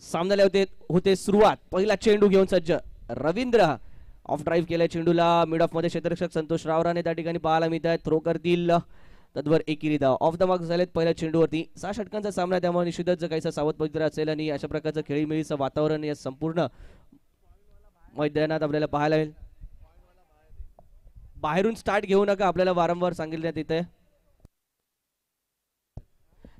सामन्याला होते सुरुवात. पहिला चेंडू घेऊन सज्ज रवींद्र. ऑफ ड्राईव्ह केलाय चेंडूला. मिड ऑफ मध्ये क्षेत्ररक्षक संतोष रावराने त्या ठिकाणी पाहायला मिळत आहेत. थ्रो करतील तद्वर एकेरी धाव. ऑफ द मार्क झालेत पहिल्या चेंडूवरती. 6 षटकांचा सामना, त्यामुळे निश्चितच काहीसा सावध पवित्र असेल आणि अशा प्रकारचं खेळीमेळीचं वातावरण या संपूर्ण मैदानात आपल्याला पाहायला मिळेल. बाहेरून स्टार्ट घेऊ नका, आपल्याला वारंवार सांगितल्यात येते.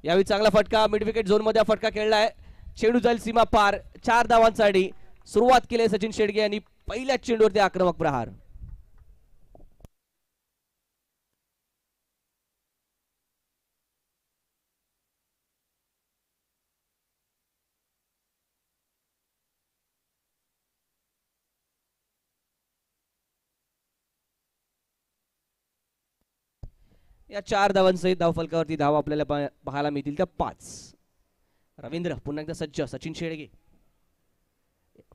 यावेळी चांगला फटका मिड विकेट झोन मध्ये फटका खेळलाय. चेंडू जाईल सीमा पार. 4 धावांसाठी सुरुवात केली सचिन शेडगे यांनी. पहिल्याच चेंडूवरती आक्रमक प्रहार. या 4 धावांसहित धावफलकावरती धाव आपल्याला पाहायला मिळतील त्या 5. रवींद्र पुन्हा एकदा सज्ज. सचिन शेडगे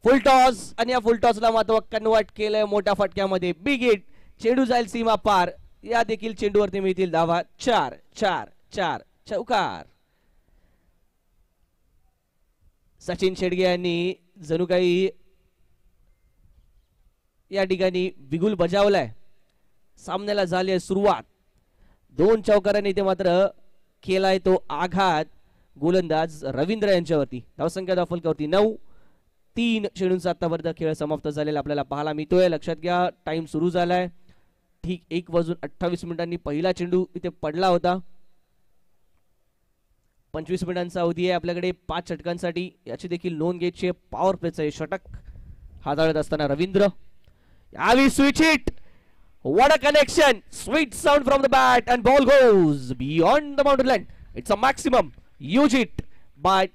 फुल टॉस आणि या फुल टॉसला मात्र कन्वर्ट केलंय मोठ्या फटक्यामध्ये. Big hit. चेंडू जाईल सीमा पार. या देखील चेंडूवरती मिळतील धावा. 4 4 4 चौकार. सचिन शेडगे यांनी जणू काही या ठिकाणी बिगुल बजावलाय. सामन्याला झाली आहे सुरुवात. 2 चौकारांनी इथे मात्र केलाय तो आघात गोलंदाज रवींद्र यांच्यावरती. धावसंख्या धावफलकावरती 9. 3 चेंडूंचा आतापर्यंत खेळ समाप्त झालेला आपल्याला पाहायला मिळतोय. लक्षात घ्या टाइम सुरू झालाय. ठीक 1:28 पहिला चेंडू इथे पडला होता. 25 मिनिटांचा अवधी आहे आपल्याकडे 5 षटकांसाठी. याची देखील नोंद घ्यायची. पॉवर प्लेचं हे षटक हाताळत असताना रवींद्र. यावी switch hit. What a connection! Sweet sound from the bat and ball goes beyond the boundary line. It's a maximum. Huge hit by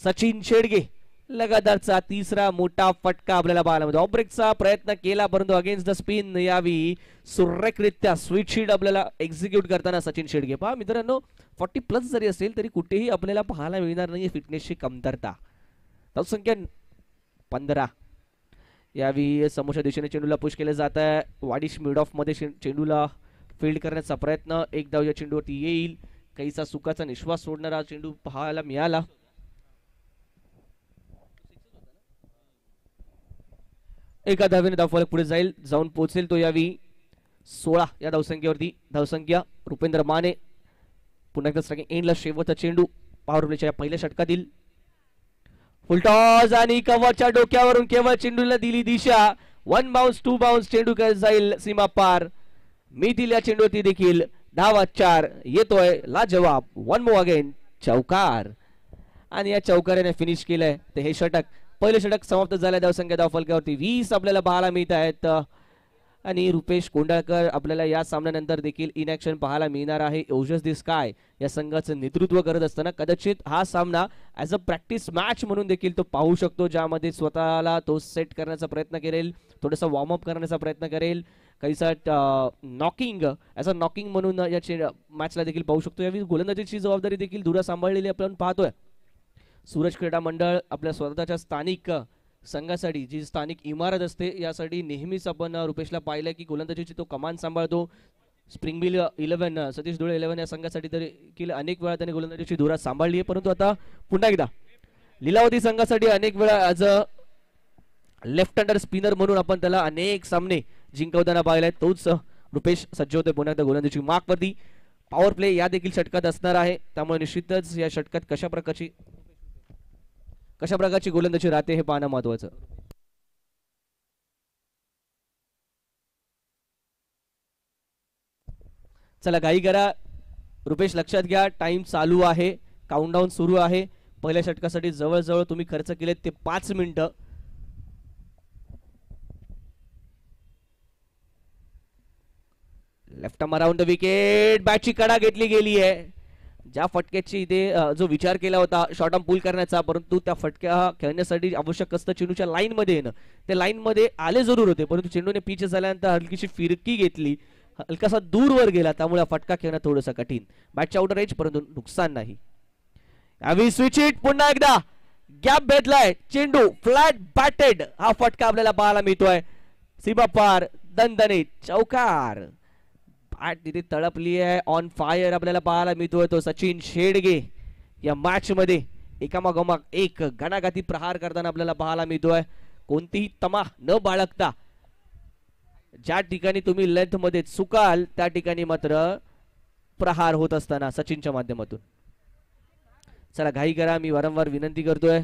Sachin Shedge. लगातारचा तिसरा मोठा फटका आपल्याला पाहायला मिळतो. ऑफ ब्रेकचा प्रयत्न केला परंतु अगेन्स्ट द स्पिन यावी सुरेखरित्या स्वीट शीट आपल्याला एक्झिक्यूट करताना सचिन शेडगे. पहा मित्रांनो 40+ जरी असेल तरी कुठेही आपल्याला पाहायला मिळणार नाही फिटनेसची कमतरता. धावसंख्या 15. यावेळी समोरच्या दिशेने चेंडूला पुश केलं जात आहे. वाडिश मिड ऑफ मध्ये चेंडूला फील्ड करण्याचा प्रयत्न. 1 धाव या चेंडूवरती येईल. काहीसा सुखाचा निश्वास सोडणारा चेंडू पाहायला मिळाला. एका धावेने धावफलक पुढे जाऊन पोहोचेल तो. यावेळी 16 या धावसंख्येवरती. धावसंख्या रुपेंद्र माने. पुन्हा एकदा स्ट्रायकिंग एंडला शेवटचा चेंडू पॉवर प्लेच्या पहिल्या षटकातील. फुलटॉस आणि कव्हरच्या डोक्यावरून केवळ चेंडूला दिली दिशा. 1 बाउन्स 2 बाउन्स. चेंडू जाईल सीमा पार. मिळतील या चेंडूवरती देखील धावा. 4 येतोय लाजवाब. 1 मोर अगेन चौकार. आणि या चौकाराने फिनिश केलंय ते हे षटक. पहिले षटक समाप्त झालं. धावसंख्या धावफलकावरती 20 आपल्याला पाहायला मिळत आहेत. आणि रुपेश कोंडाळकर आपल्याला या सामन्यानंतर देखील इन ऍक्शन पाहायला मिळणार आहे. ओजस दी स्काय या संघाचं नेतृत्व करत असताना कदाचित हा सामना ॲज अ प्रॅक्टिस मॅच म्हणून देखील तो पाहू शकतो, ज्यामध्ये स्वतःला तो सेट करण्याचा प्रयत्न करेल, थोडासा वॉर्मअप करण्याचा प्रयत्न करेल, काहीसा नॉकिंग ॲज अ नॉकिंग म्हणून या मॅचला देखील पाहू शकतो. यावेळी गोलंदाजीची जबाबदारी देखील धुरा सांभाळलेली आपण पाहतोय. सूरज क्रीडा मंडळ आपल्या स्वतःच्या स्थानिक संघासाठी जी स्थानिक इमारत असते यासाठी नेहमीच आपण रुपेशला पाहिलं की गोलंदाजीची तो कमान सांभाळतो. स्प्रिंगमिल 11 सतीश धुळे 11 या संघासाठी देखील अनेक वेळा त्याने गोलंदाजीची धुरा सांभाळली आहे, परंतु आता पुन्हा एकदा लीलावती संघासाठी अनेक वेळा ॲज अ लेफ्ट हँडर स्पिनर म्हणून आपण त्याला अनेक सामने जिंकवताना पाहिलाय. तोच रुपेश सज्ज होते पुन्हा एकदा गोलंदाजी मार्कवरती. पॉवर प्ले या देखील षटकात असणार आहे, त्यामुळे निश्चितच या षटकात कशा प्रकारची गोलंदाजी राहते हे पाहणं महत्वाचं. चला घाई करा रुपेश, लक्षात घ्या टाइम चालू आहे, काउंटडाऊन सुरू आहे. पहिल्या षटकासाठी जवळजवळ तुम्ही खर्च केलेत ते 5 मिनिटं. Left arm around the wicket. बॅटची कडा घेतली गेली आहे. ज्या फटक्याची इथे जो विचार केला होता शॉर्ट आर्म पुल करण्याचा, परंतु त्या फटक्या खेळण्यासाठी आवश्यक असतं चेंडूच्या लाईन मध्ये येणं. ते लाईन मध्ये आले जरूर होते, परंतु चेंडूने पिच झाल्यानंतर हलकीशी फिरकी घेतली, हलकासा दूरवर गेला, त्यामुळे फटका खेळणं थोडंसं कठीण. बॅटच्या आउटर एज परंतु नुकसान नाही. यावेळी स्विच हिट. पुन्हा एकदा गॅप भेटलाय. चेंडू फ्लॅट बॅटेड. हा फटका आपल्याला पाहायला मिळतोय. सीमा पार दणदणीत चौकार. बॅट तिथे तळपली आहे. ऑन फायर आपल्याला पाहायला मिळतोय तो सचिन शेडगे. या मॅच मध्ये एकामागोमाग एक घणाघाती प्रहार करताना आपल्याला पाहायला मिळतोय. कोणतीही तमा न बाळगता ज्या ठिकाणी तुम्ही लेंथ मध्ये चुकाल त्या ठिकाणी मात्र प्रहार होत असताना सचिनच्या माध्यमातून. चला घाई करा, मी वारंवार विनंती करतोय.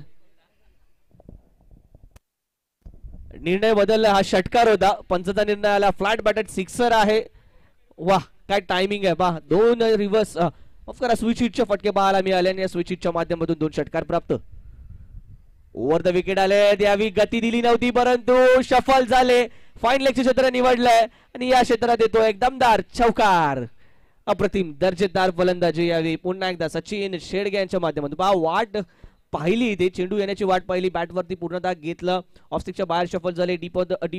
निर्णय बदलला, हा षटकार होता. पंचचा निर्णय आला, फ्लॅट बॅटेड सिक्सर आहे. वाह काय टायमिंग आहे पहा. दोन रिव्हर्स ऑफ करा स्विच हिटचे फटके पाहायला मिळाले आणि या स्विच हिटच्या माध्यमातून 2 षटकार प्राप्त. ओव्हर द विकेट आले, यावी गती दिली नव्हती परंतु शफल झाले. फाईन लेगचे क्षेत्र निवडलंय आणि या क्षेत्रात येतो एक दमदार चौकार. अप्रतिम दर्जेदार फलंदाजी यावी पुन्हा एकदा सचिन शेडगे यांच्या माध्यमातून. पहा वाट पाहिली, ते चेंडू येण्याची वाट पाहिली, बॅटवरती पूर्णतः घेतलं, ऑफस्टिकच्या बाहेर शफल झाले, डीप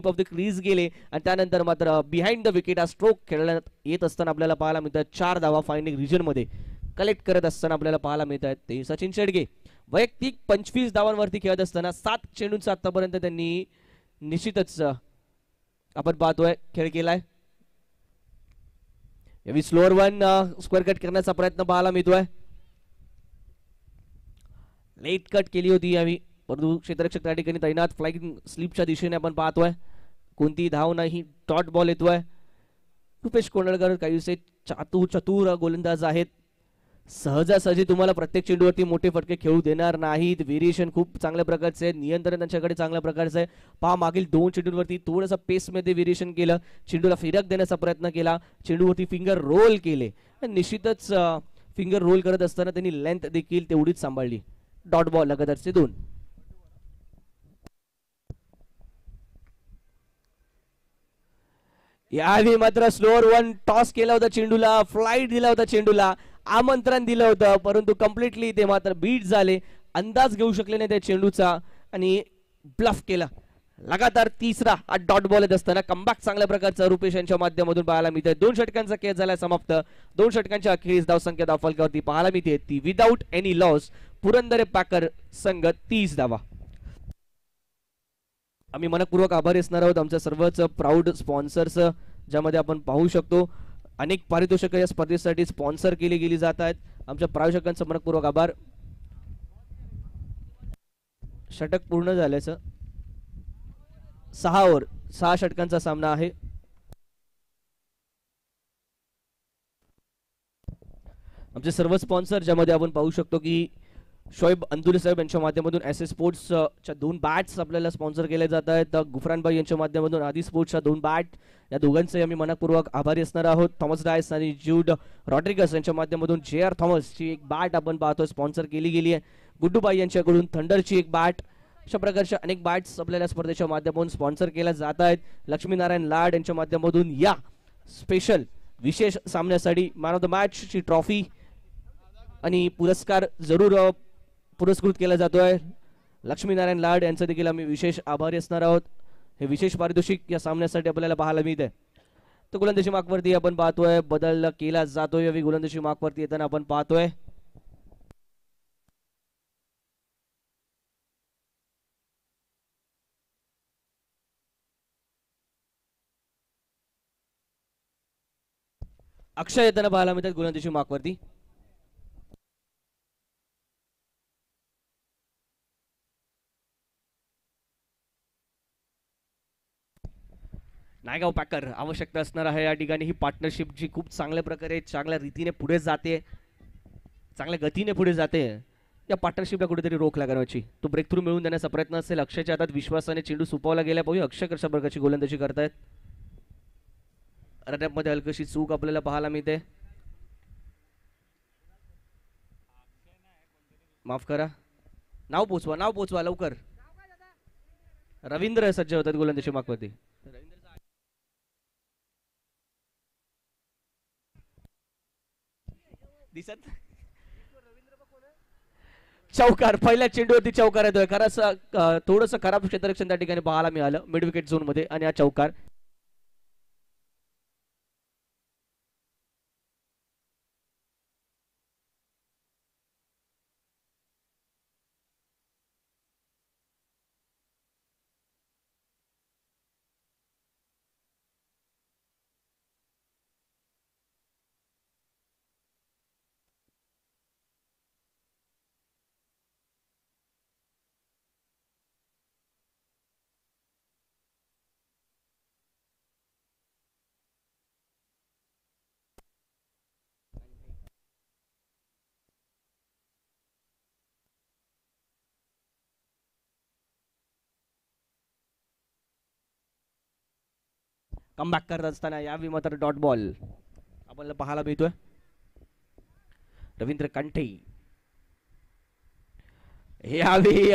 ऑफ द क्रीज गेले आणि त्यानंतर मात्र बिहाइंड द विकेट हा स्ट्रोक खेळण्यात येत असताना आपल्याला पाहायला मिळतात. 4 धावा फाइंडिंग रिजन मध्ये कलेक्ट करत असताना आपल्याला पाहायला मिळत आहेत ते सचिन शेडगे. वैयक्तिक 25 धावांवरती खेळत असताना 7 चेंडूंचा आतापर्यंत त्यांनी निश्चितच आपण पाहतोय खेळ केलाय. यावी स्लोअर वन स्क्वेअर कट करण्याचा प्रयत्न पाहायला मिळतोय. लेट कट केली होती यावी, परंतु क्षेत्ररक्षक त्या ठिकाणी तैनात. फ्लाइंग स्लिपच्या दिशेने आपण पाहतोय, कोणती धाव नाही, डॉट बॉल येतोय. रुपेश कोंडळकर काहीसे चतुर गोलंदाज आहेत. सहजासहजी तुम्हाला प्रत्येक चेंडूवरती मोठे फटके खेळू देणार नाहीत. व्हेरिएशन खूप चांगल्या प्रकारचे आहे, नियंत्रण त्यांच्याकडे चांगल्या प्रकारचं आहे. पहा मागील 2 चेंडूंवरती थोडंसं पेसमध्ये व्हेरिएशन केलं, चेंडूला फिरक देण्याचा प्रयत्न केला, चेंडूवरती फिंगर रोल केले. निश्चितच फिंगर रोल करत असताना त्यांनी लेंथ देखील तेवढीच सांभाळली. डॉट बॉल लगातारचे 2. यावेळी मात्र स्लोअर वन टॉस केला होता चेंडूला, फ्लाईट दिला होता चेंडूला, आमंत्रण दिलं होतं, परंतु कम्प्लिटली ते मात्र बीट झाले. अंदाज घेऊ शकले नाही त्या चेंडूचा आणि ब्लफ केला. लगातार तिसरा हा डॉट बॉल येत असताना कमबॅक चांगल्या प्रकारचा रुपेश यांच्या माध्यमातून पाहायला मिळतोय. 2 षटकांचा खेळ झाला समाप्त. 2 षटकांच्या अखेरीस धावसंख्या धावफलकावरती पाहायला मिळते ती without any loss. Purandar Packer संघ 30 धावा. आम्ही मनपूर्वक आभारी असणार आहोत आमच्या सर्वच प्राऊड स्पॉन्सर्स, ज्यामध्ये आपण पाहू शकतो अनेक पारितोषिक या स्पर्धेसाठी स्पॉन्सर केली गेली जात आहेत. आमच्या प्रायोजकांचा मनपूर्वक आभार. षटक पूर्ण झाल्याचं 6 ओव्हर 6 षटकांचा सामना आहे. आमचे सर्व स्पॉन्सर, ज्यामध्ये आपण पाहू शकतो की शोएब अंदुरे साहेब यांच्या माध्यमातून एस स्पोर्ट्सच्या 2 बॅट्स आपल्याला स्पॉन्सर केले जात आहेत. गुफरानबाई यांच्या माध्यमातून आदी स्पोर्ट्सच्या 2 बॅट, या दोघांचे आम्ही मनपूर्वक आभारी असणार आहोत. थॉमस डायस आणि ज्यूड रॉड्रिगस यांच्या माध्यमातून JR थॉमसची एक बॅट आपण पाहतोय स्पॉन्सर केली गेली आहे. गुड्डूबाई यांच्याकडून थंडरची एक बॅट. अशा प्रकारच्या अनेक बॅट्स आपल्याला स्पर्धेच्या माध्यमातून स्पॉन्सर केल्या जात आहेत. लक्ष्मीनारायण लाड यांच्या माध्यमातून या स्पेशल विशेष सामन्यासाठी मॅन ऑफ द मॅच ची ट्रॉफी आणि पुरस्कार जरूर पुरस्कृत केला जातोय. लक्ष्मीनारायण लाड यांचा देखील आम्ही विशेष आभारी असणार आहोत. हे विशेष पारितोषिक या सामन्यासाठी आपल्याला पाहायला मिळते. तर गोलंदाजी मार्कवरती आपण पाहतोय बदल केला जातोय. गोलंदाजी मार्कवरती येताना आपण पाहतोय अक्षय येताना पाहायला मिळतात गोलंदाजी मार्कवरती. नायगाव पॅकर आवश्यकता असणार आहे या ठिकाणी. ही पार्टनरशिप जी खूप चांगल्या प्रकारे चांगल्या रीतीने पुढे जाते, चांगल्या गतीने पुढे जाते, या पार्टनरशिपला कुठेतरी रोख लागायची. तो ब्रेक थ्रू मिळवून देण्याचा प्रयत्न असेल. अक्षयच्या हातात विश्वासाने चेंडू सुपावला गेला पाहिजे. अक्षय कशा प्रकारची गोलंदाजी करतायत. रनअप मध्ये हलकशी चूक आपल्याला पाहायला मिळते. माफ करा, नाव पोचवा लवकर. रवींद्र सज्ज होतात गोलंदाजी मार्कवरती. दिसत चौकार, पहिल्या चेंडूवरती चौकार येतोय. खरंच थोडस खराब क्षेत्ररक्षण त्या ठिकाणी पाहायला मिळालं मिड विकेट झोन मध्ये आणि हा चौकार. कमबॅक करत असताना यावेळी मात्र डॉट बॉल आपल्याला पाहायला मिळतोय. रवींद्र कंठे यावेळी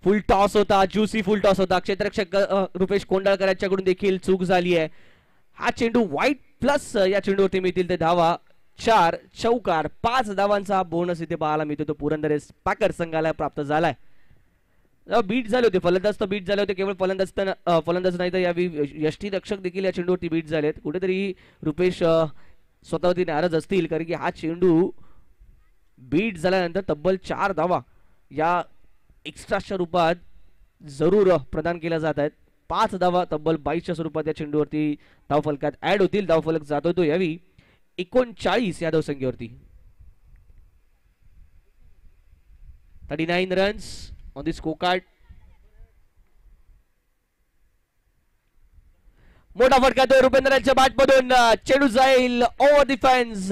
फुल टॉस होता, ज्युसी फुल टॉस होता. क्षेत्ररक्षक रुपेश कोंडाळकर यांच्याकडून देखील चूक झाली आहे. हा चेंडू वाईट प्लस या चेंडूवरती मिळतील ते धावा. 4 चौकार 5 धावांचा बोनस इथे पाहायला मिळतो. तो पुरंदर पॅकर संघाला प्राप्त झालाय. बीट झाले होते फलंदाज, तर बीट झाले होते. केवळ फलंदाज नाही तर यावेळी यष्टीरक्षक देखील या चेंडूवरती बीट झालेत. कुठेतरी रुपेश स्वतःवरती नाराज असतील, कारण की हा चेंडू बीट झाल्यानंतर तब्बल 4 धावा या एक्स्ट्राच्या रूपात जरूर प्रदान केल्या जात आहेत. 5 धावा तब्बल 22च्या स्वरूपात या चेंडूवरती धावफलकात ऍड होतील. धावफलक जातोय तो यावी 39 या धावसंख्येवरती. 39 runs on the score card. मोठा फटका तो रुपेंद्रांच्या बॅटमधून. चेंडू जाईल ओव्हर दी फेन्स.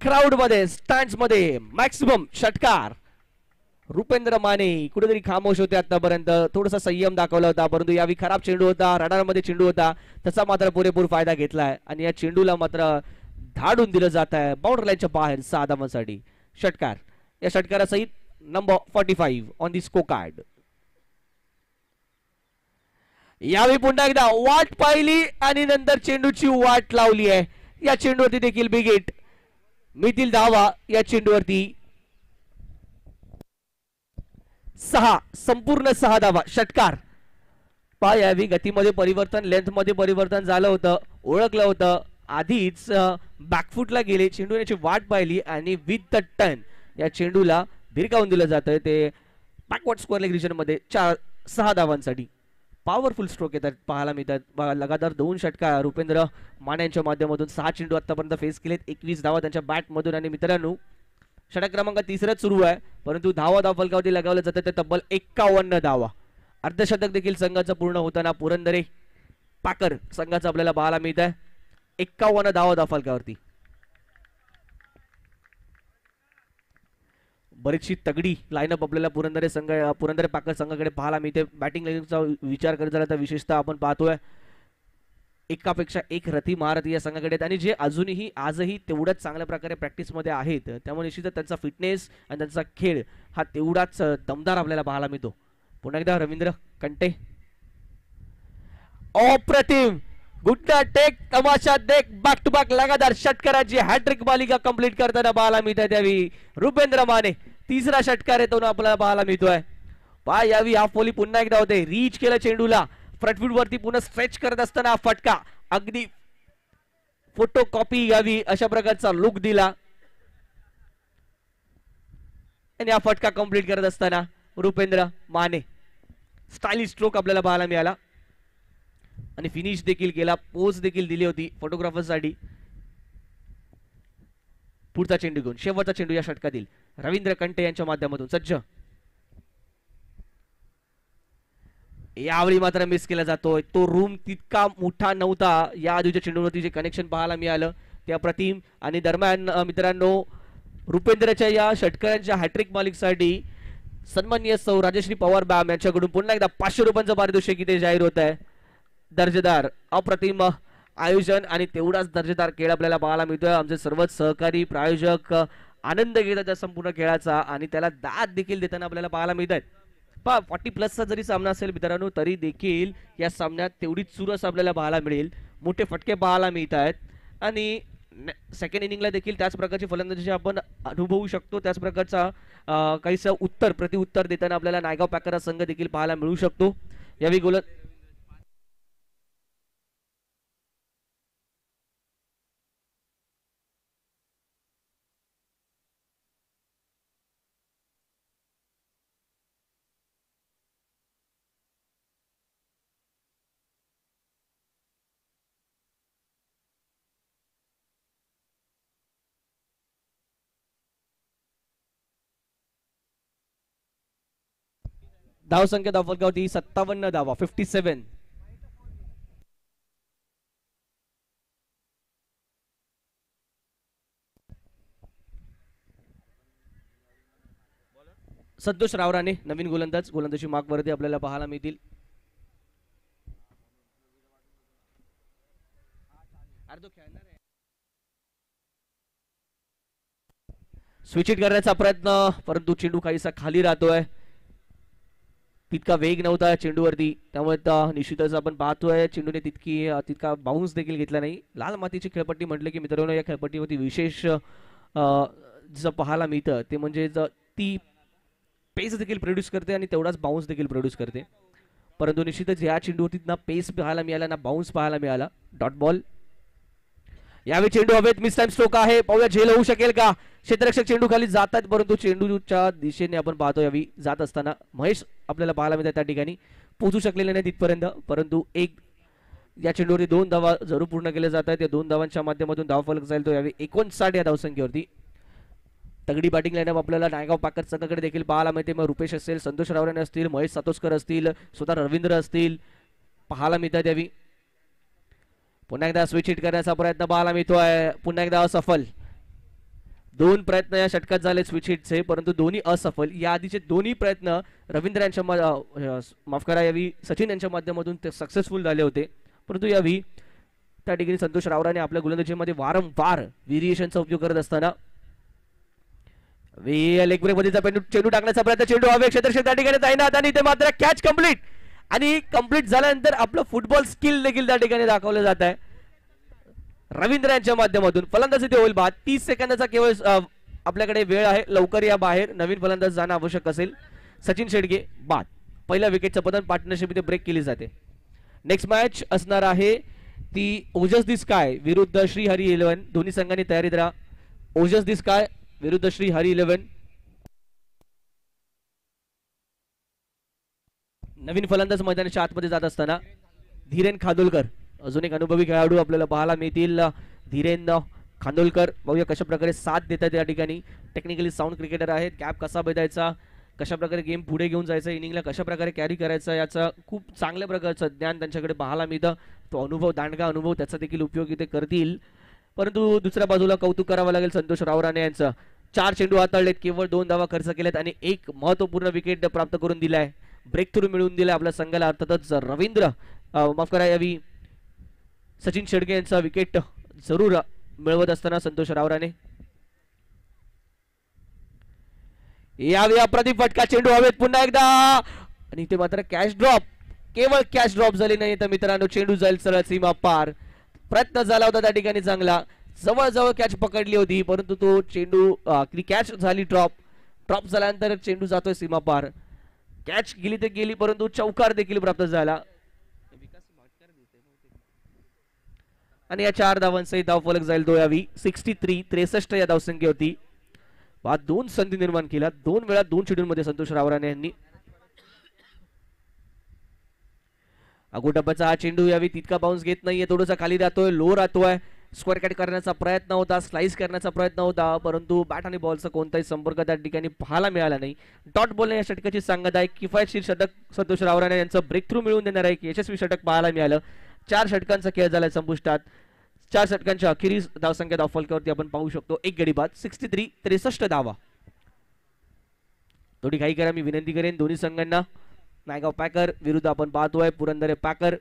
क्राऊड मध्ये स्टँड्स मध्ये मॅक्सिमम षटकार. रुपेंद्र माने कुठेतरी खामोश होते आतापर्यंत, थोडासा संयम दाखवला होता, परंतु यावेळी खराब चेंडू होता, रडारमध्ये चेंडू होता, त्याचा मात्र पुरेपूर फायदा घेतलाय आणि या चेंडूला मात्र धाडून दिलं जात आहे बाउंड्री लाईनच्या बाहेर 6 धावांसाठी. षटकार या षटकारासहित number 45 on the score card. यावेळी पुन्हा एकदा वाट पाहिली आणि नंतर चेंडूची वाट लावली आहे. या चेंडूवरती देखील बिग हिट मिळतील धावा. या चेंडूवरती 6 संपूर्ण 6 धावा. षटकार पहा, यावेळी गतीमध्ये परिवर्तन, लेंथ मध्ये परिवर्तन झालं होतं, ओळखलं होतं. आधीच बॅकफुटला गेले, चेंडू याची वाट पाहिली आणि विथ द टर्न या चेंडूला भिरकावून दिलं जातं. ते बॅकवर्ड स्क्वेअर लेग रिजन मध्ये 6 धावांसाठी पॉवरफुल स्ट्रोक येतात पाहायला मिळतात. लगातार 2 षटकार रुपेंद्र माने यांच्या माध्यमातून 6 चेंडू आतापर्यंत फेस केलेत. 21 धावा त्यांच्या बॅटमधून. आणि मित्रांनो, षटक क्रमांक 3 सुरू आहे, परंतु धावा फलकावरती लगावलं जातं ते तब्बल 51 धावा. अर्धशतक देखील संघाचं पूर्ण होताना पुरंदरे पाकर संघाचं आपल्याला पाहायला मिळत आहे. 51 धावा फलकावरती. बरीचशी तगडी लाईनअप आपल्याला पुरंदरे पाकर संघाकडे पाहायला मिळते. बॅटिंग लाईनचा विचार करत झाला तर विशेषतः आपण पाहतोय एकापेक्षा एक रथी महारथी या संघाकडे, आणि जे आजही तेवढ्याच चांगल्या प्रकारे प्रॅक्टिस मध्ये आहेत. त्यामुळे निश्चितच त्यांचा फिटनेस आणि त्यांचा खेळ हा तेवढाच दमदार आपल्याला पाहायला मिळतो. पुन्हा एकदा रवींद्र कंटे, अप्रतिम गुड्डा टेक तमाशा देख, बॅक टू बॅक लगातार षटकाराची हॅट्रिक मालिका कंप्लीट करताना पाहायला मिळत आहे. त्यावेळी रुपेंद्र माने 3रा षटकार येतो ना आपल्याला पाहायला मिळतोय. पहा, यावेळी हाफ वॉली पुन्हा एकदा होते. रीच केलं चेंडूला, फ्रंटफूट वरती पुन्हा स्ट्रेच करत असताना फटका, अगदी फोटो कॉपी यावी अशा प्रकारचा लुक दिला आणि हा फटका कंप्लीट करत असताना रुपेंद्र माने स्टाइलिश स्ट्रोक आपल्याला पाहायला मिळाला आणि फिनिश देखील केला. पोज देखील दिली होती फोटोग्राफरसाठी. पुढचा चेंडू घेऊन शेवटचा चेंडू या षटकातील रवींद्र कंटे यांच्या माध्यमातून सज्ज. यावेळी मात्र मिस केला जातोय. तो रूम तितका मोठा नव्हता. या आधीच्या चेंडूवरती जे कनेक्शन पाहायला मिळालं ते अप्रतिम. आणि दरम्यान मित्रांनो, रुपेंद्रच्या या षटकारांच्या हॅट्रिक मालिकेसाठी सन्माननीय सौ राजश्री पवार मॅम यांच्याकडून पुन्हा एकदा 500 रुपयांचं पारितोषिक इथे जाहीर होत आहे. दर्जेदार अप्रतिम आयोजन आणि तेवढाच दर्जेदार खेळ आपल्याला पाहायला मिळतोय. आमचे सर्वच सहकारी प्रायोजक आनंद घेतात त्या संपूर्ण खेळाचा आणि त्याला दाद देखील देताना आपल्याला पाहायला मिळत आहेत. 40+ जरी सामना असेल मित्रांनो, तरी देखील या सामन्यात तेवढीच चुरस आपल्याला पाहायला मिळेल. मोठे फटके पाहायला मिळत आहेत आणि सेकंड इनिंगला देखील त्याच प्रकारची फलंदाजी आपण अनुभवू शकतो. त्याच प्रकारचा काहीसं प्रतिउत्तर देताना आपल्याला नायगाव पॅकर संघ देखील पाहायला मिळू शकतो. यावेळी गोल धावसंख्या धावफलकावरती 57 धावा 57. संतोष रावराने नवीन गोलंदाजी मार्कवरती आपल्याला पाहायला मिळतील. स्विच इट करण्याचा प्रयत्न, परंतु चेंडू काहीसा खाली राहतोय. तितका वेग नव्हता चेंडूवरती, त्यामुळे निश्चितच आपण पाहतोय चेंडूने तितका बाउन्स देखील घेतला नाही. लाल मातीची खेळपट्टी म्हटलं की मित्रांनो, या खेळपट्टीवरती विशेष जर पाहायला मिळतं ते म्हणजे ती पेस देखील प्रोड्यूस करते आणि तेवढाच बाउन्स देखील प्रोड्यूस करते. परंतु निश्चितच या चेंडूवरती ना पेस पाहायला मिळाला ना बाउन्स पाहायला मिळाला. Dot ball. यावेळी चेंडू हवेत, मिस टाइम स्ट्रोक आहे. पाहूया झेल होऊ शकेल का. क्षेत्ररक्षक चेंडू खाली जातात, परंतु चेंडूच्या दिशेने आपण पाहतो यावेळी जात असताना महेश आपल्याला पाहायला मिळतात त्या ठिकाणी. पोहोचू शकलेले नाही तिथपर्यंत, परंतु या चेंडूवरती 2 धावा जरूर पूर्ण केले जात आहेत. या 2 धावांच्या माध्यमातून धावफलक जाईल तो यावेळी 59 या धावसंख्येवरती. तगडी बॅटिंग लाईनअप आपल्याला नायगाव पाकर संघाकडे देखील पाहायला मिळते. मग रुपेश असेल, संतोष रावराणे असतील, महेश सातोसकर असतील, स्वतः रवींद्र असतील, पाहायला मिळतात यावी. पुन्हा एकदा स्विच हिट करण्याचा प्रयत्न पाहायला मिळतोय. पुन्हा एकदा असफल. 2 प्रयत्न या षटकात झाले स्विच हिटचे, परंतु दोन्ही असफल. या आधीचे दोन्ही प्रयत्न रवींद्र यांच्या माफ करा यावी सचिन यांच्या माध्यमातून ते सक्सेसफुल झाले होते, परंतु यावी त्या ठिकाणी संतोष रावराणे आपल्या गोलंदाजीमध्ये वारंवार व्हेरिएशनचा उपयोग करत असताना लेग ब्रेक मध्ये चेंडू टाकण्याचा प्रयत्न. चेंडू हवे क्षेत्ररक्षक त्या ठिकाणी तैनात आणि ते मात्र कॅच कंप्लीट. आणि कंप्लीट झाल्यानंतर आपलं फुटबॉल स्किल देखील त्या ठिकाणी दाखवलं जात आहे रवींद्र यांच्या माध्यमातून. फलंदाजी ते होईल बाद. 30 सेकंदाचा केवळ आपल्याकडे वेळ आहे. लवकर या बाहेर, नवीन फलंदाज जाणं आवश्यक असेल. सचिन शेडगे बाद. पहिल्या विकेटचं पतन पार्टनरशिप मध्ये ब्रेक केली जाते. नेक्स्ट मॅच असणार आहे ती ओजस दी स्काय विरुद्ध श्री हरी 11. दोन्ही संघांनी तयारीत राहा. ओजस दी स्काय विरुद्ध श्री हरी 11. नवीन फलंदाज मैदानाच्या आतमध्ये जात असताना धीरेन खानोलकर, अजून एक अनुभवी खेळाडू आपल्याला पाहायला मिळतील. धीरेन खानोलकर बघूया कशा प्रकारे साथ देतात या ठिकाणी. टेक्निकली साऊंड क्रिकेटर आहेत. कॅप कसा बेदायचा, कशा प्रकारे गेम पुढे घेऊन जायचं, इनिंगला कशा प्रकारे कॅरी करायचा, याचा खूप चांगल्या प्रकारचं ज्ञान त्यांच्याकडे पाहायला मिळतं. तो अनुभव, दांडगा अनुभव, त्याचा देखील उपयोग इथे करतील. परंतु दुसऱ्या बाजूला कौतुक करावं लागेल संतोष रावराणे यांचं. 4 चेंडू हाताळलेत, केवळ 2 धावा खर्च केल्यात आणि एक महत्वपूर्ण विकेट प्राप्त करून दिलाय. ब्रेक थ्रू मिळवून दिलाय आपल्या संघाला. अर्थातच रवींद्र माफ करा यावी सचिन शेडगे यांचा विकेट जरूर मिळवत असताना संतोष रावराणे. यावेळी अप्रतिम फटका. चेंडू हवेत पुन्हा एकदा आणि ते मात्र कॅच ड्रॉप. केवळ कॅच ड्रॉप झाली नाही तर मित्रांनो चेंडू जाईल सरळ सीमा पार. प्रयत्न झाला होता त्या ठिकाणी चांगला, जवळजवळ कॅच पकडली होती, परंतु तो चेंडू कॅच झाली ड्रॉप झाल्यानंतर चेंडू जातोय सीमा पार. कॅच गेली तर गेली, परंतु चौकार देखील प्राप्त झाला आणि या 4 धावांसहित धावफलक जाईल तो यावी 63 या धावसंख्येवरती. 2 संधी निर्माण केल्या, 2 वेळा 2 चेंडूंमध्ये संतोष रावराणे यांनी. अगोटप्प्याचा हा चेंडू यावी तितका बाउन्स घेत नाहीये, थोडासा खाली राहतोय, लो राहतोय. स्क्वेअर कट करण्याचा प्रयत्न होता, स्लाइस करण्याचा प्रयत्न होता, परंतु बॅट आणि बॉलचा कोणताही संपर्क त्या ठिकाणी पाहायला मिळाला नाही. डॉट बॉलने या षटकाची सांगत आहे. किफायतशीर षटक संतोष रावराणे यांचं ब्रेक थ्रू मिळवून देणार आहे. यशस्वी षटक पाहायला मिळालं. 4 षटकांचा खेळ झाला संपुष्टात. 4 षटकांच्या अखेरीस धावसंख्या धावफलकावरती आपण पाहू शकतो 1 गडी बाद. 63 धावा. थोडी घाई करा, मी विनंती करेन दोन्ही संघांना. नायगाव पॅकर विरुद्ध आपण पाहतोय पुरंदरे पॅकर.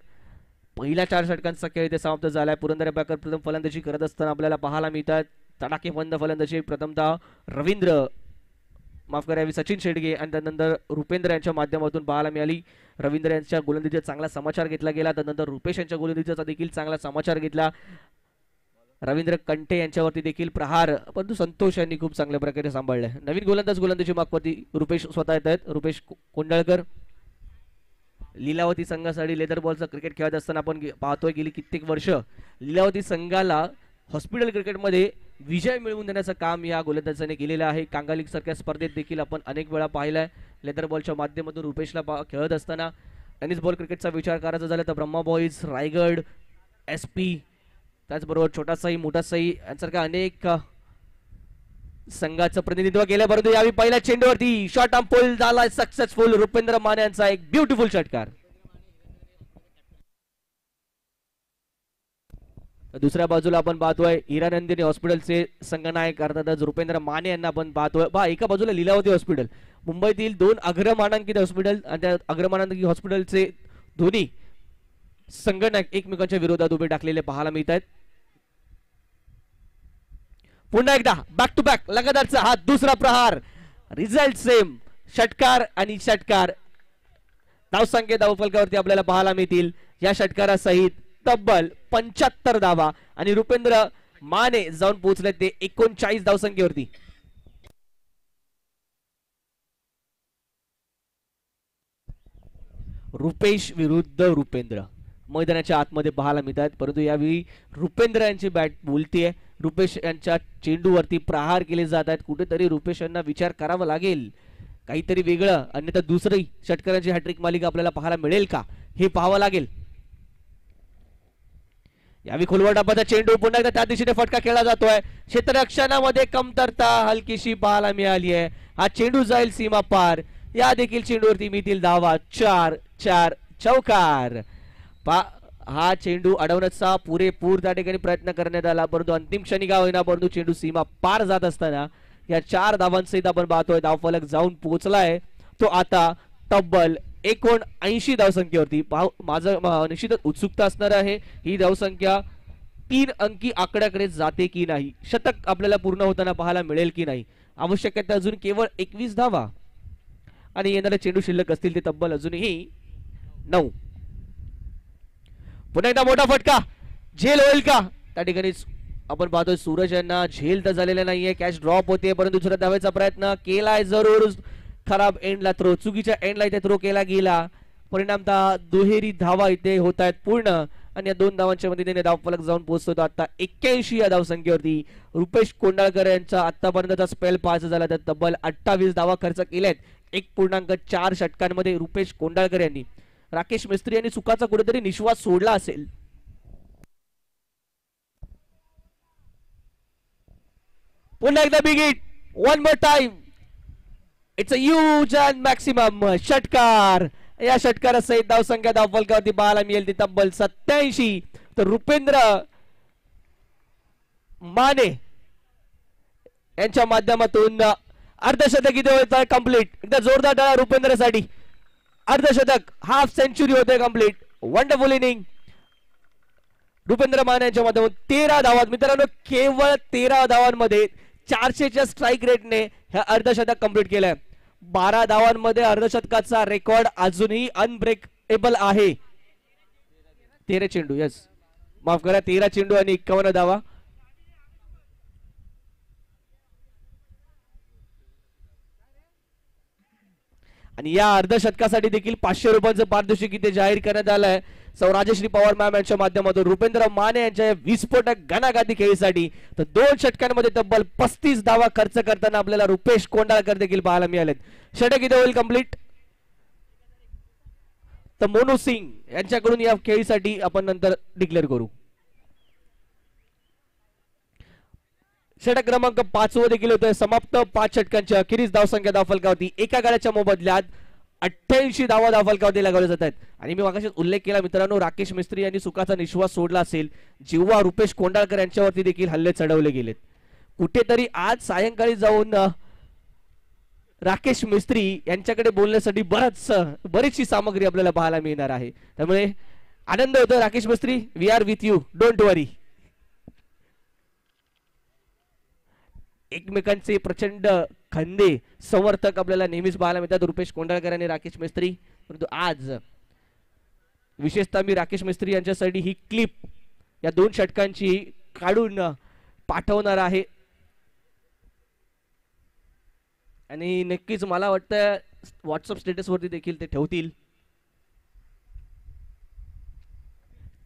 पहिल्या 4 षटकांचा खेळ इथे समाप्त झालाय. पुरंदरे पॅकर प्रथम फलंदाजी करत असताना आपल्याला पाहायला मिळतात तडाखेबंद फलंदाजी. प्रथमतः रवींद्र माफ करावी सचिन शेडगे आणि त्यानंतर रुपेंद्र यांच्या माध्यमातून पाहायला मिळाली. रवींद्र यांच्या गोलंदाजीचा चांगला समाचार घेतला गेला, त्यानंतर रुपेश यांच्या गोलंदाजीचा देखील चांगला समाचार घेतला. रवींद्र कंटे यांच्यावरती देखील प्रहार, परंतु संतोष यांनी खूप चांगल्या प्रकारे सांभाळले. नवीन गोलंदाजी मागवरती रुपेश स्वतः येत आहेत. रुपेश कोंडळकर लीलावती संघासाठी लेदर बॉलचा क्रिकेट खेळत असताना आपण पाहतोय गेली कित्येक वर्ष लीलावती संघाला हॉस्पिटल क्रिकेटमध्ये विजय मिळवून देण्याचं काम या गोलंदाजाने केलेलं आहे. कांगा लीग सारख्या स्पर्धेत देखील आपण अनेक वेळा पाहिलंय लेदर बॉलच्या माध्यमातून रुपेशला खेळत असताना. टेनिस बॉल क्रिकेटचा विचार करायचा झाला तर ब्रह्मा बॉईज, रायगड, SP, त्याचबरोबर छोटा साई, मोठा साई यांसारख्या अनेक संघाचं प्रतिनिधित्व केलं. परंतु यावेळी पहिल्या चेंडूवरती शॉर्ट आर्म पुल झाला सक्सेसफुल. रुपेंद्र माने यांचा एक ब्युटिफुल षटकार. दुसऱ्या बाजूला आपण पाहतोय हिरानंदिनी हॉस्पिटलचे संघनायक अर्थातच रुपेंद्र माने यांना आपण पाहतोय. एका बाजूला लीलावती हॉस्पिटल, मुंबईतील 2 अग्रमानांकित हॉस्पिटल आणि त्या अग्रमानांकित हॉस्पिटलचे दोन्ही संघनायक एकमेकांच्या विरोधात उभे टाकलेले पाहायला मिळत आहेत. पुन्हा एकदा बॅक टू बॅक लगातारचा हा दुसरा प्रहार. रिझल्ट सेम, षटकार आणि षटकार. धावसंख्या धावफलकावरती आपल्याला पाहायला मिळतील या षटकारासहित तब्बल 75 धावा आणि रुपेंद्र माने जाऊन पोहोचले ते 39 धावसंख्येवरती. रुपेश विरुद्ध रुपेंद्र मैदानाच्या आतमध्ये पाहायला मिळतात, परंतु यावेळी रुपेंद्र यांची बॅट बोलतीये. रुपेश यांच्या चेंडूवरती प्रहार केले जात आहेत. कुठेतरी रुपेश यांना विचार करावा लागेल काहीतरी वेगळं, अन्यथा दुसरी षटकारांची हॅट्रिक मालिका आपल्याला पाहायला मिळेल का हे पाहावं लागेल. यावेळी खोलवर डाबाचा चेंडू पुन्हा एकदा त्या दिशेने फटका खेळला जातोय. क्षेत्ररक्षणामध्ये कमतरता हलकीशी पाहायला मिळाली आहे. हा चेंडू जाईल सीमा पार. या देखील चेंडूवरती मिळतील धावा. 4-4 चौकार. हा चेंडू अडवण्याचा पुरेपूर त्या ठिकाणी प्रयत्न करण्यात आला, परंतु अंतिम क्षणी का होईना परंतु चेंडू सीमा पार जात असताना या 4 धावांसहित आपण पाहतोय धावफलक जाऊन पोहोचलाय तो आता तब्बल 79 धावसंख्येवरती. माझं निश्चितच उत्सुकता असणार आहे ही धावसंख्या 3 अंकी आकड्याकडे जाते की नाही, शतक आपल्याला पूर्ण होताना पाहायला मिळेल की नाही. आवश्यक आहे अजून केवळ 21 धावा आणि येणारे चेंडू शिल्लक असतील ते तब्बल अजूनही 9. पुन्हा एकदा मोठा फटका, झेल होईल का त्या ठिकाणी आपण पाहतोय. सूरज यांना झेल तर झालेला नाहीये, कॅच ड्रॉप होते, परंतु दुसऱ्या धावायचा प्रयत्न केलाय जरूर. खराब एंडला थ्रो, चुकीच्या एंडला इथे थ्रो केला गेला. परिणामतः दुहेरी धावा इथे होत आहेत पूर्ण आणि या 2 धावांच्या मदतीने धावफलक जाऊन पोहोचतो आता 81 या धावसंख्येवरती. रुपेश कोंडाळकर यांचा आतापर्यंतचा स्पेल पास झाला तर तब्बल 28 धावा खर्च केल्यात 1.4 षटकांमध्ये रुपेश कोंडाळकर यांनी. राकेश मिस्त्री यांनी चुकाचा कुठेतरी निश्वास सोडला असेल. पुन्हा एकदा big hit, one more time. It's a huge and maximum षटकार. या षटकारासहित धावसंख्या धावफलकावरती पाहायला मिळेल ती तब्बल 87. तर रुपेंद्र माने यांच्या माध्यमातून अर्धशतक इथे होत कंप्लीट. एकदा जोरदार टाळ्या रुपेंद्रसाठी. अर्धशतक, हाफ सेंचुरी होते complete. Wonderful inning Rupendra Mane यांच्या माध्यमातून. 13 धावात मित्रांनो, केवळ 13 धावांमध्ये 400च्या स्ट्राईक रेटने हे अर्धशतक कंप्लीट केलंय. 12 धावांमध्ये अर्धशतकाचा रेकॉर्ड अजूनही अनब्रेकेबल आहे. 13 चेंडू, यस माफ करा, 13 चेंडू आणि 51 धावा. आणि या अर्धशतकासाठी देखील 500 रुपयांचं पारितोषिक इथे जाहीर करण्यात आलंय राजश्री पवार मॅम यांच्या माध्यमातून. रुपेंद्र माने यांच्या विस्फोटक घणाघाती खेळीसाठी तर 2 षटकांमध्ये तब्बल 35 धावा खर्च करताना आपल्याला रुपेश कोंडाळकर देखील पाहायला मिळालेत. षटक इथे होईल कंप्लीट. तर मोनू सिंग यांच्याकडून या खेळीसाठी आपण नंतर डिक्लेअर करू. षटक क्रमांक 5 देखील होतोय समाप्त. 5 षटकांच्या अखेरीस धावसंख्या धावफलकावरती एका गाड्याच्या मोबदल्यात 88 धावा धावफलकावरती लगावले जात आहेत. आणि मी मागाशी उल्लेख केला मित्रांनो, राकेश मिस्त्री यांनी सुखाचा निश्वास सोडला असेल जेव्हा रुपेश कोंडाळकर यांच्यावरती देखील हल्ले चढवले गेलेत. कुठेतरी आज सायंकाळी जाऊन राकेश मिस्त्री यांच्याकडे बोलण्यासाठी बरीचशी सामग्री आपल्याला पाहायला मिळणार आहे. त्यामुळे आनंद होतो. Rakesh Mistry, we are with you, don't worry. एकमेकांचे प्रचंड खंदे समर्थक आपल्याला नेहमीच पाहायला मिळतात, रुपेश कोंडाळकर आणि राकेश मिस्त्री. परंतु आज विशेषतः मी राकेश मिस्त्री यांच्यासाठी ही क्लिप या 2 षटकांची काढून पाठवणार आहे. आणि नक्कीच मला वाटतं व्हॉट्सअप स्टेटस वरती देखील ते ठेवतील.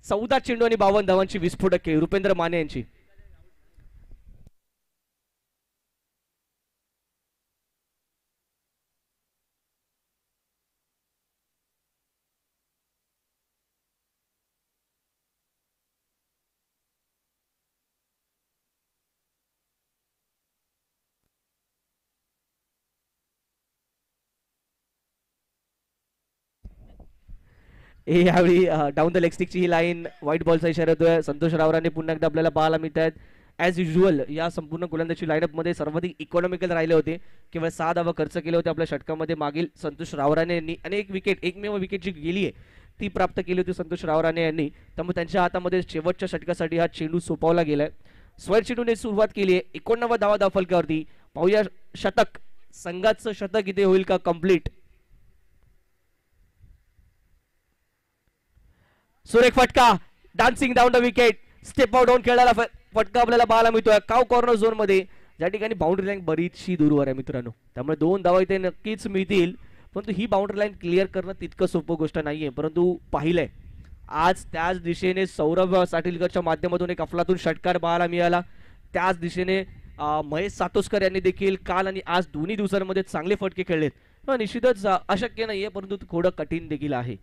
14 चेंडू आणि 52 धावांची विस्फोटक खेळी रुपेंद्र माने यांची. यावेळी डाऊन द लेग स्टिकची ही लाईन व्हाईट बॉलचा इशारा देतोय. संतोष रावरांनी पुन्हा एकदा आपल्याला पाहायला मिळत आहेत. ॲज युजुअल या संपूर्ण गोलंदाजी लाईनअप मध्ये सर्वाधिक इकॉनॉमिकल राहिले होते. केवळ 6 धावा खर्च केले होते आपल्या षटकामध्ये. मागील संतोष रावराणे यांनी अनेक विकेट, एकमेव विकेट जी गेली आहे ती प्राप्त केली होती संतोष रावराणे यांनी. त्यामुळे त्यांच्या हातामध्ये शेवटच्या षटकासाठी हा चेंडू सोपवला गेलाय. स्वर्ड चेंडूने सुरुवात केली आहे. 89 धावा धावफलकावरती. पाहूया शतक, संघाचं शतक इथे होईल का कंप्लीट. सुरेख फटका, dancing down the wicket, step out down खेळायला फटका आपल्याला पाहायला मिळतोय काव कॉर्नर झोन मध्ये, ज्या ठिकाणी बाउंड्री लाईन बरीचशी दूरवर आहे मित्रांनो. त्यामुळे 2 धावा इथे नक्कीच मिळतील. परंतु ही बाउंड्री लाईन क्लिअर करणं तितकं सोपं गोष्ट नाहीये. परंतु पाहिलंय आज त्याच दिशेने सौरभ साटिलकरच्या माध्यमातून एक अफलातून षटकार पाहायला मिळाला. त्याच दिशेने महेश सातोस्कर यांनी देखील काल आणि आज दोन्ही दिवसांमध्ये चांगले फटके खेळलेत. निश्चितच अशक्य नाहीये, परंतु थोडं कठीण देखील आहे.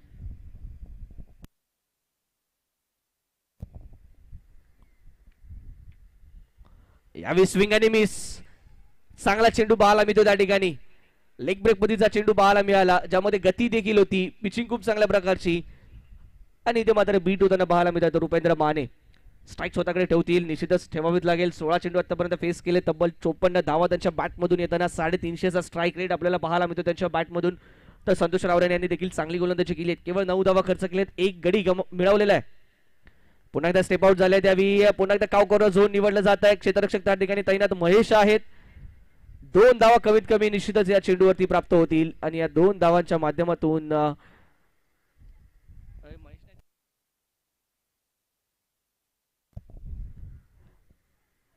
यावेळी स्विंग आणि मिस, चांगला चेंडू पाहायला मिळतो त्या ठिकाणी. लेग ब्रेक मधीचा चेंडू पाहायला मिळाला, ज्यामध्ये गती देखील होती, पिचिंग खूप चांगल्या प्रकारची. आणि इथे मात्र बीट होताना पाहायला मिळतात. रुपेंद्र माने स्ट्राईक स्वतःकडे ठेवतील, निश्चितच ठेवावीच लागेल. 16 चेंडू आतापर्यंत फेस केले, तब्बल 54 धावा त्यांच्या बॅटमधून येताना. 350चा स्ट्राईक रेट आपल्याला पाहायला मिळतो त्यांच्या बॅटमधून. तर संतोष रावरे यांनी देखील चांगली गोलंदाजी केली आहे. केवळ 9 धावा खर्च केलेत, 1 गडी मिळवलेला आहे. पुन्हा एकदा स्टेप आउट झाले, त्यावेळी पुन्हा एकदा काव कॉर्नर झोन निवडलं जात आहे. क्षेत्ररक्षक त्या ठिकाणी तैनात महेश आहेत. 2 धावा कमीत कमी निश्चितच या चेंडूवरती प्राप्त होतील. आणि या 2 धावांच्या माध्यमातून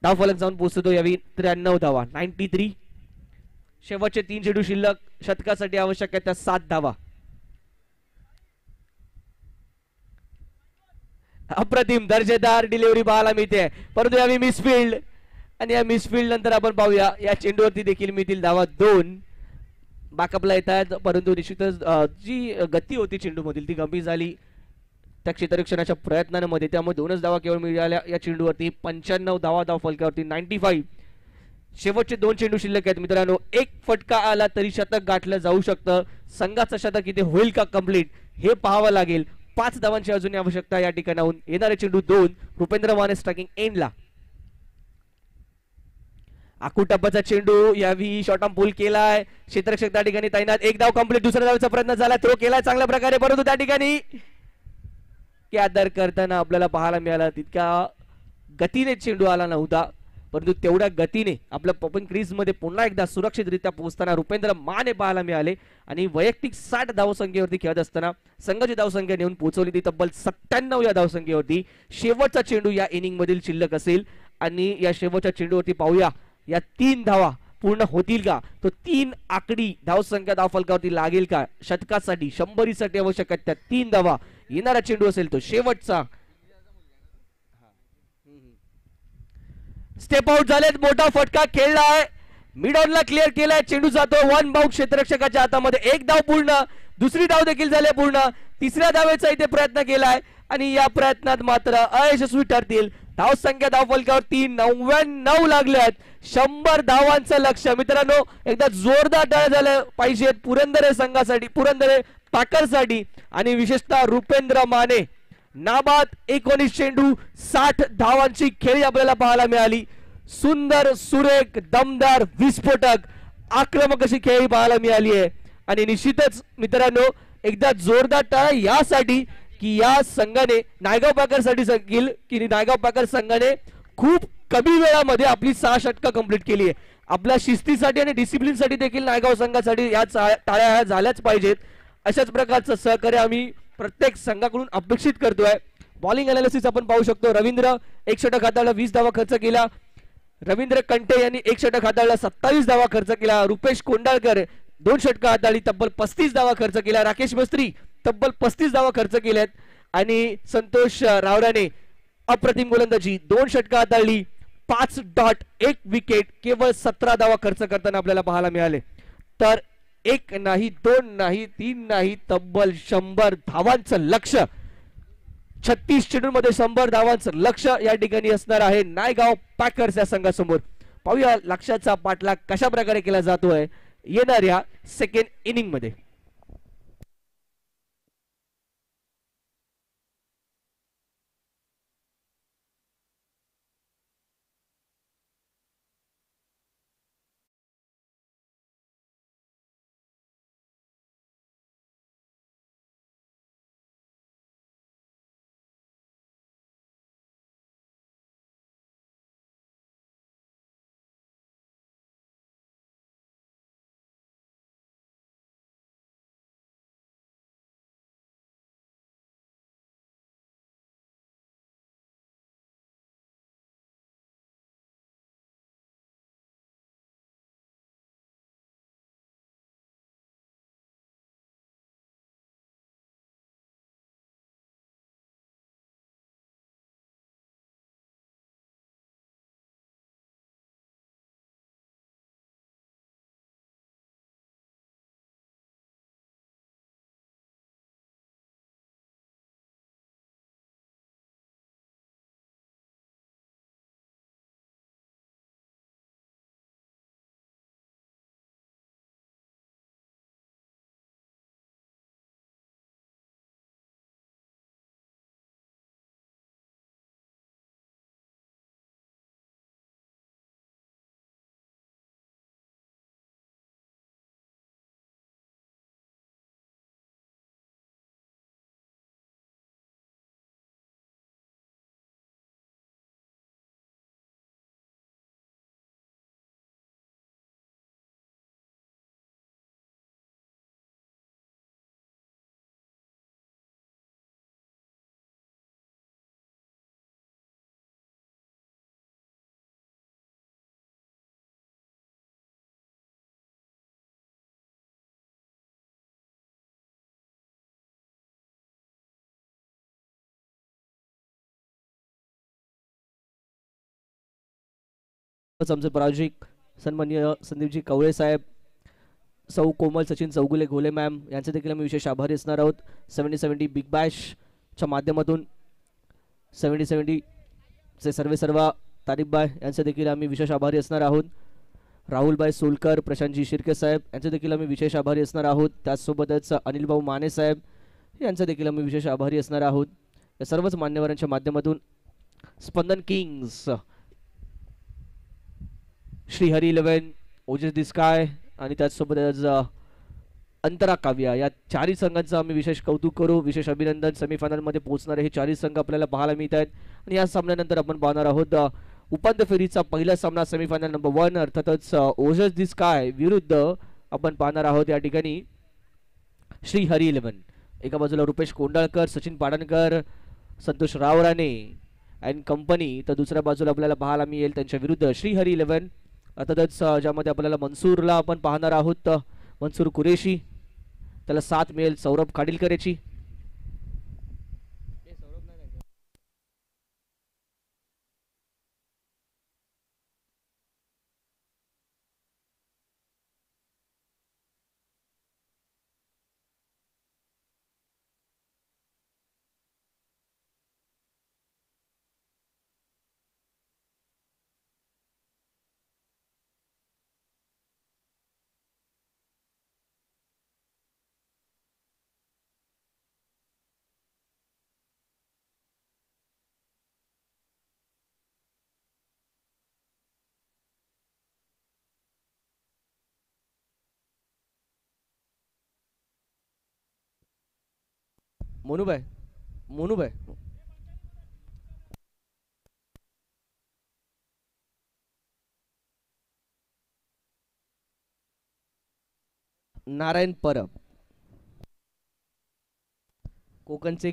धाव फलक जाऊन पोहोचतो. यावेळी 93 धावा, 93. शेवटचे 3 चेंडू शिल्लक, शतकासाठी आवश्यक आहे त्या 7 धावा. अप्रतिम दर्जेदार डिलिव्हरी पाहायला मिळते, परंतु यावेळी मिसफिल्ड. आणि या मिसफिल्ड नंतर आपण पाहूया या चेंडूवरती देखील मिळतील धावा 2. बॅकअपला येत आहेत, परंतु निश्चितच जी गती होती चेंडू मधील ती कमी झाली त्या क्षेत्ररक्षणाच्या प्रयत्नांमध्ये. त्यामुळे 2च धावा केवळ मिळाल्या या चेंडूवरती. 95 धावा धाव फलकावरती, 95. शेवटचे 2 चेंडू शिल्लक आहेत मित्रांनो. एक फटका आला तरी शतक गाठलं जाऊ शकतं. संघाचं शतक इथे होईल का कंप्लीट हे पाहावं लागेल. 5 धावांची अजून आवश्यकता या ठिकाणाहून. येणारे चेंडू 2. रुपेंद्र माने स्ट्रायकिंग एंडला. आकुटप्पाचा चेंडू यावेळी शॉर्ट ऑन पूल केलाय, क्षेत्ररक्षक त्या ठिकाणी तैनात. 1 धाव कंप्लीट, दुसऱ्या धावेचा प्रयत्न झाला, थ्रो केलाय चांगल्या प्रकारे, परंतु त्या ठिकाणी कॅदर करताना आपल्याला पाहायला मिळाला तितक्या गतीने चेंडू आला नव्हता. परंतु तेवढ्या गतीने आपल्या पॉपिंग क्रीज मध्ये पुन्हा एकदा सुरक्षितरित्या पोहोचताना रुपेंद्र माने पाहायला मिळाले. आणि वैयक्तिक 60 धावसंख्येवरती खेळत असताना संघाची धावसंख्या नेऊन पोहोचवली ती तब्बल 97 या धावसंख्येवरती. शेवटचा चेंडू या इनिंग मधील शिल्लक असेल. आणि या शेवटच्या चेंडूवरती पाहूया या 3 धावा पूर्ण होतील का. तो 3 आकडी धावसंख्या धावफलकावरती लागेल का शतकासाठी, 100साठी आवश्यक आहेत त्या 3 धावा. येणारा चेंडू असेल तो शेवटचा. स्टेप आउट झालेत, मोठा फटका खेळलाय, मिड ऑनला क्लिअर केलाय, चेंडू जातो 1 बाउंड क्षेत्ररक्षकाच्या हातामध्ये. 1 धाव पूर्ण, दुसरी धाव देखील झाली पूर्ण, तिसऱ्या धावेचा इथे प्रयत्न केलाय आणि या प्रयत्नात मात्र अयशस्वी ठरतील. धावसंख्या धावफलकावरती 99 लागल्यात. 100 धावांचं लक्ष्य मित्रांनो. एकदा जोरदार टाळ्या झाल्या पाहिजेत पुरंदर संघासाठी, पुरंदर पॅकरसाठी. आणि विशेषतः रुपेंद्र माने नाबाद 19 चेंडू 60 धावांची खेळी आपल्याला पाहायला मिळाली. सुंदर, सुरेख, दमदार, विस्फोटक, आक्रमक अशी खेळी पाहायला मिळाली आहे. आणि निश्चितच मित्रांनो एकदा जोरदार टाळ्या यासाठी की या संघाने नायगाव पॅकरसाठी सांगेल की नायगाव पॅकर संघाने खूप कमी वेळामध्ये आपली 6 षटकं कंप्लीट केली आहे. आपल्या शिस्तीसाठी आणि डिसिप्लिनसाठी देखील नायगाव संघासाठी या टाळ्या झाल्याच पाहिजेत. अशाच प्रकारचं सहकार्य आम्ही प्रत्येक संघाकडून अपेक्षित करतोय. बॉलिंग अनालिसिस आपण पाहू शकतो. रवींद्र 1 षटक हाताळला, 20 धावा खर्च केला. रवींद्र कंटे यांनी 1 षटक हाताळला, 27 धावा खर्च केला. रुपेश कोंडाळकर 2 षटकं हाताळली, तब्बल 35 धावा खर्च केला. राकेश मिस्त्री तब्बल 35 धावा खर्च केल्यात. आणि संतोष रावराने अप्रतिम गोलंदाजी, 2 षटकं हाताळली, 5 डॉट, 1 विकेट, केवळ 17 धावा खर्च करताना आपल्याला पाहायला मिळाले. तर 1 नाही, 2 नाही, 3 नाही, तब्बल 100 धावांचं लक्ष्य. 36 चेंडूंमध्ये 100 धावांचं लक्ष्य या ठिकाणी असणार आहे नायगाव पॅकर्स या संघासमोर. पाहूया लक्ष्याचा पाठलाग कशा प्रकारे केला जातोय येणाऱ्या सेकंड इनिंग मध्ये. आमचे प्रायोजिक सन्माननीय संदीपजी कवळे साहेब, सौ कोमल सचिन चौगुले घोले मॅम यांचे देखील आम्ही विशेष आभारी असणार आहोत. 70-70 बिग बॅशच्या माध्यमातून 70-70 चे सर्व तारीफबाय यांचे देखील आम्ही विशेष आभारी असणार आहोत. राहुलबाई सोलकर, प्रशांतजी शिर्के साहेब यांचे देखील आम्ही विशेष आभारी असणार आहोत. त्याचसोबतच अनिल भाऊ माने साहेब यांचे देखील आम्ही विशेष आभारी असणार आहोत. या सर्वच मान्यवरांच्या माध्यमातून स्पंदन किंग्स, श्रीहरी 11, ओजस दिस्काय आणि त्याचसोबतच अंतरा काव्या या चारही संघांचं आम्ही विशेष कौतुक करू. विशेष अभिनंदन. सेमीफायनलमध्ये पोहोचणारे हे चारही संघ आपल्याला पाहायला मिळत आहेत. आणि या सामन्यानंतर आपण पाहणार आहोत उपांत्य फेरीचा पहिला सामना सेमीफायनल नंबर 1 अर्थातच ओजस दिस्काय विरुद्ध आपण पाहणार आहोत या ठिकाणी श्रीहरी 11. एका बाजूला रुपेश कोंडाळकर, सचिन पाडणकर, संतोष रावराणे अँड कंपनी, तर दुसऱ्या बाजूला आपल्याला पाहायला मिळेल त्यांच्या विरुद्ध श्रीहरी 11 अर्थातच ज्यामध्ये आपल्याला मनसूरला आपण पाहणार आहोत. मनसूर कुरेशी, त्याला साथ मिळेल सौरभ खाडीलकर याची. मोनूबाई, मोनूबाई, नारायण परब, कोकणचे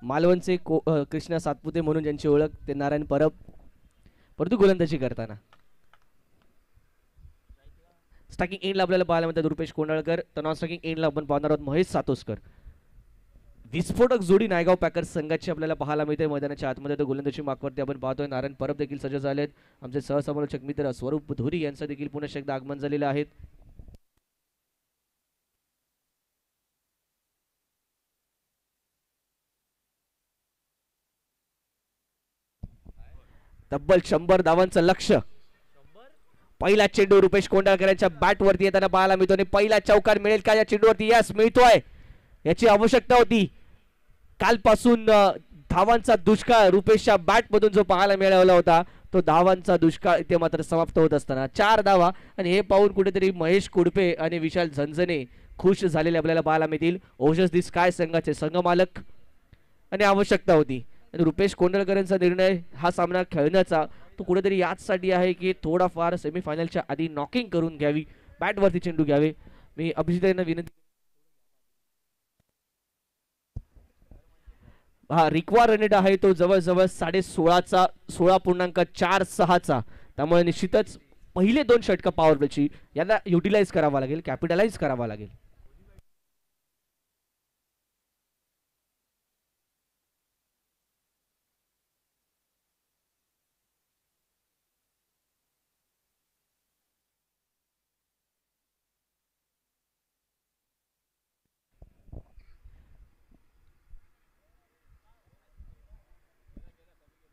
मालवणचे कृष्णा सातपुते म्हणून ज्यांची ओळख ते नारायण परब, परंतु गोलंदाजी करताना स्ट्रायकिंग एंडला आपल्याला पाहायला मिळतात रुपेश कोंडाळकर, तर नॉन स्ट्रायकिंग एंडला आपण पाहणार आहोत महेश सातोसकर. विस्फोटक जोडी नायगाव पॅकर्स संघाची आपल्याला पाहायला मिळते मैदानाच्या आतमध्ये. तर गोलंदाजी मार्कवरती आपण पाहतोय नारायण परब देखील सज्ज झालेत. आमचे सहसमालोचक मित्र स्वरूप धोरी यांचं देखील पुन्हा एकदा आगमन झालेलं आहे. तब्बल 100 धावांचं लक्ष. पहिला चेंडू रुपेश कोंडाळकरांच्या बॅट वरती येताना पाहायला मिळतो आणि पहिला चौकार मिळेल का या चेंडूवरती? यस, मिळतोय. याची आवश्यकता होती. कालपासून धावांचा दुष्काळ रुपेशच्या बॅट मधून जो पाहायला मिळाला होता तो धावांचा दुष्काळ इथे मात्र समाप्त होत असताना 4 धावा. आणि हे पाहून कुठेतरी महेश कुडपे आणि विशाल झंझने खुश झालेले आपल्याला पाहायला मिळतील. ओजस दी स्काय संघाचे संघमालक. आणि आवश्यकता होती आणि रुपेश कोंडळकरांचा निर्णय हा सामना खेळण्याचा तो कुठेतरी याचसाठी आहे की थोडाफार सेमीफायनलच्या आधी नॉकिंग करून घ्यावी, बॅटवरती चेंडू घ्यावे. मी अभिजित यांना विनंती. हा रिक्वा रनेट आहे तो जवळजवळ 16.5चा 16.46चा. त्यामुळे निश्चितच पहिले 2 षटकं पॉवर प्लेची याला युटिलाइज करावा लागेल, कॅपिटलाइज करावा लागेल.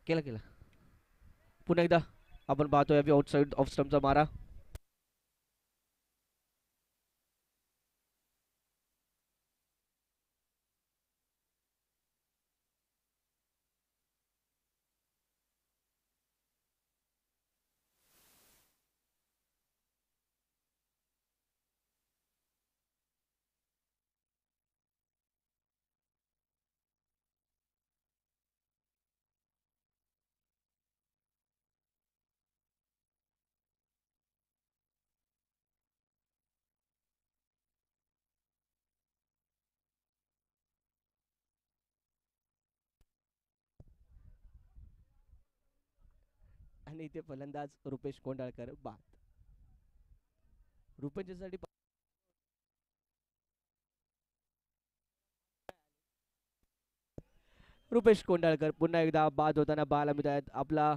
केला केला पुन्हा एकदा आपण पाहतोय आउटसाइड ऑफ स्टंपचा मारा. आणि इथे फलंदाज रुपेश कोंडाळकर बाद. रुपेशसाठी रुपेश कोंडाळकर पुन्हा एकदा बाद होताना पाहायला मिळत आहेत. आपला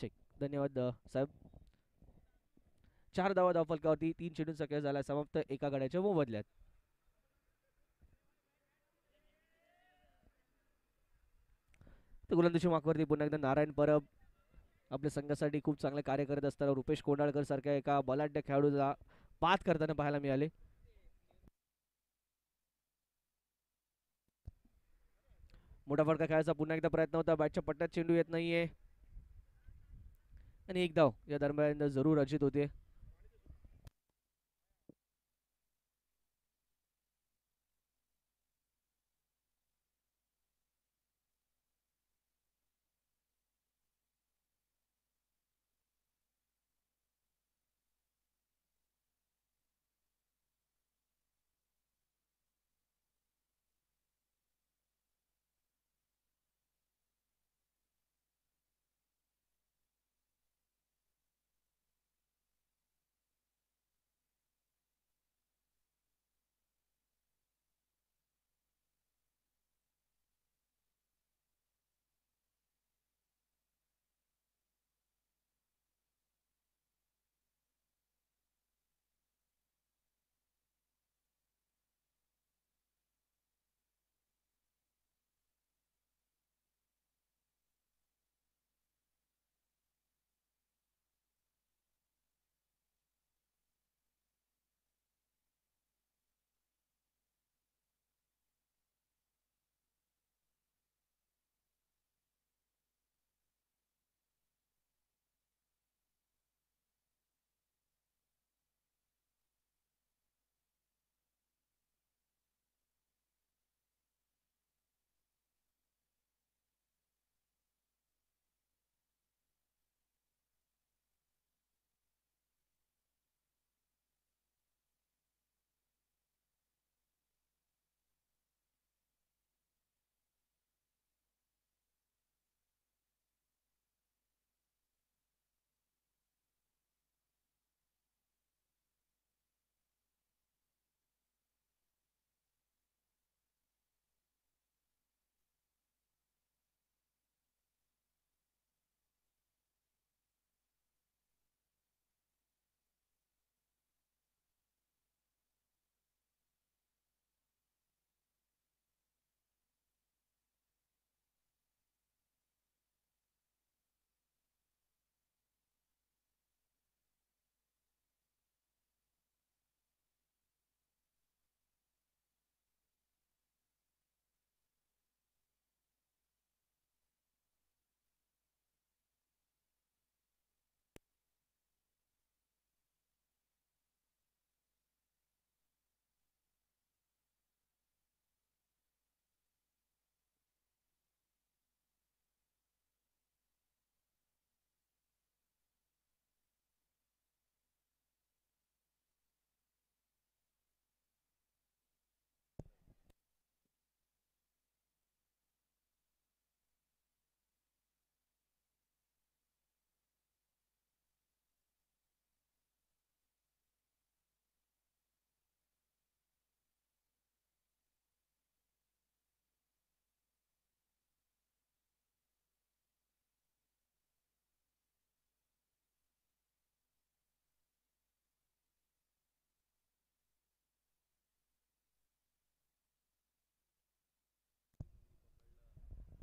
चेक. धन्यवाद साहेब. 4 धावा धावफलकावरती 3 चेंडूंचा खेळ झाला समाप्त एका गड्याच्या मोबदल्यात. तर गोलंदाजी मार्कवरती पुन्हा एकदा नारायण परब आपल्या संघासाठी खूप चांगले कार्य करत असताना रुपेश कोंडाळकर सारख्या एका बलाढ्य खेळाडूला पात करताना पाहायला मिळाले. मोठा फटका खेळायचा पुन्हा एकदा प्रयत्न होता. बॅटच्या पट्ट्यात चेंडू येत नाहीये आणि एक धाव या दरम्यान जरूर अर्जित होते.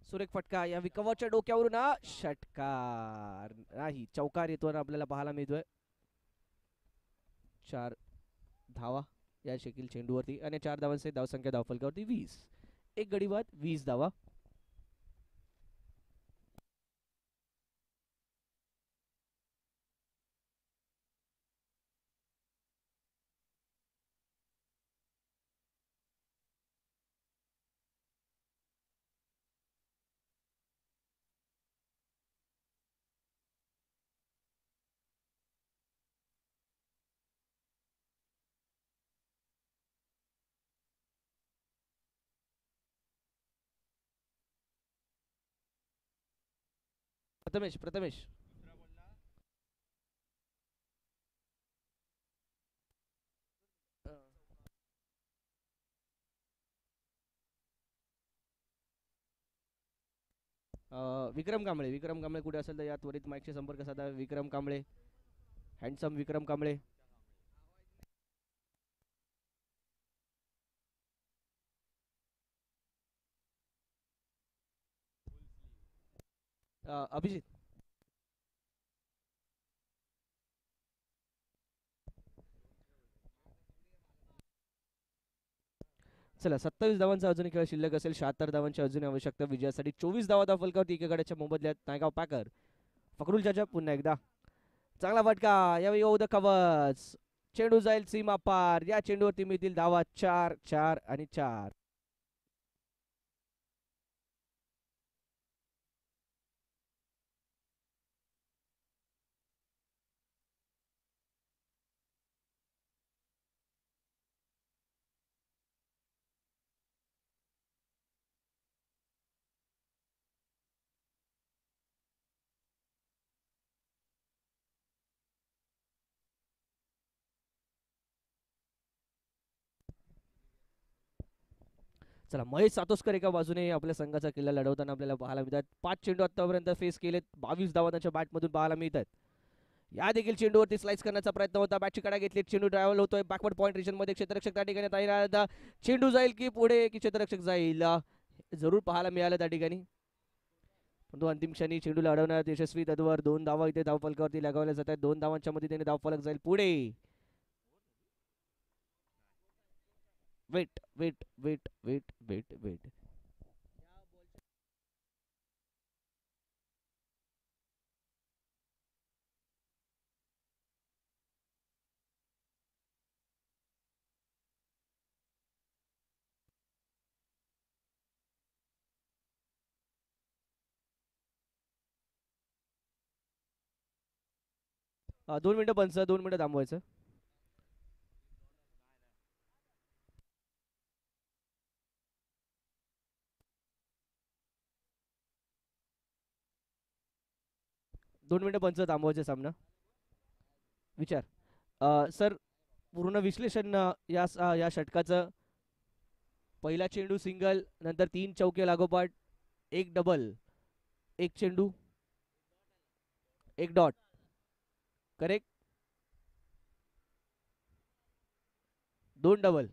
सुरेख फटका या विकवाच्या डोक्यावरून षटकार नाही, चौकार येतो आपल्याला पाहायला मिळतोय. 4 धावा या शकील चेंडूवरती आणि 4 धावांचे धावसंख्या धावफलकावरती 20. एक गडी बाद 20 धावा. प्रथमेश प्रथमेश विक्रम कांबळे कुठे असेल तर या त्वरित माईकशी संपर्क साधा. विक्रम कांबळे, हँडसम विक्रम कांबळे. अभिजित चला 27 धावांचा अजून खेळ शिल्लक असेल. 76 धावांची अजून आवश्यकता विजयासाठी. 24 धावा धाव फलकावरती एकेगाड्याच्या मोबदल्यात नायगाव पॅकर. फकरुल चाचा पुन्हा एकदा चांगला फटका यावेळी ओव्हर द कव्हर्स. चेंडू जाईल सीमा पार. या चेंडूवरती मिळतील धावा 4 4 आणि 4. चला महेश सातोस्कर एका बाजूने आपल्या संघाचा किल्ला लढवताना आपल्याला पाहायला मिळतात. 5 चेंडू आतापर्यंत फेस केलेत. 22 धावा त्याच्या बॅटमधून पाहायला मिळतात. या देखील चेंडूवरती स्लाइस करण्याचा प्रयत्न होता. बॅटची कडा घेतली. चेंडू ट्रॅव्हल होतोय बॅकवर्ड पॉईंट रिजन मध्ये. क्षेत्ररक्षक त्या ठिकाणी तयार. चेंडू जाईल की पुढे की क्षेत्ररक्षक जाईल जरूर पाहायला मिळालं त्या ठिकाणी. परंतु अंतिम क्षणी चेंडूला अडवण्यात यशस्वी तत्वर. 2 धावा इथे धावफलकावरती लगावल्या जातात. 2 धावांच्या मदतीने धावफलक जाईल पुढे. Wait wait wait wait wait wait 2 मिनिटं पंच. 2 मिनिटं थांबवायचं. दोन मिनिटं पंच थांबवायचे सामना. विचार सर पूर्ण विश्लेषण या षटकाचं. पहिला चेंडू सिंगल, नंतर 3 चौके लागोपाठ, 1 डबल, 1 चेंडू, 1 डॉट. करेक्ट. 2 डबल.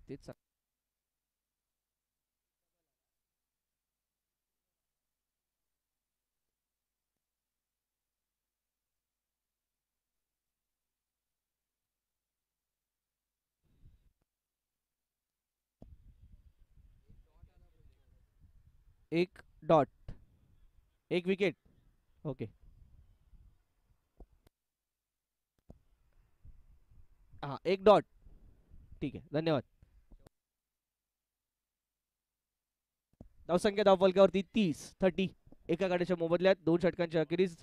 तेच 1 डॉट, 1 विकेट. ओके. हा 1 डॉट. ठीक आहे धन्यवाद. धावसंख्या धावफलकावरती 30 एका गाड्याच्या मोबदल्यात 2 षटकांच्या अखेरीस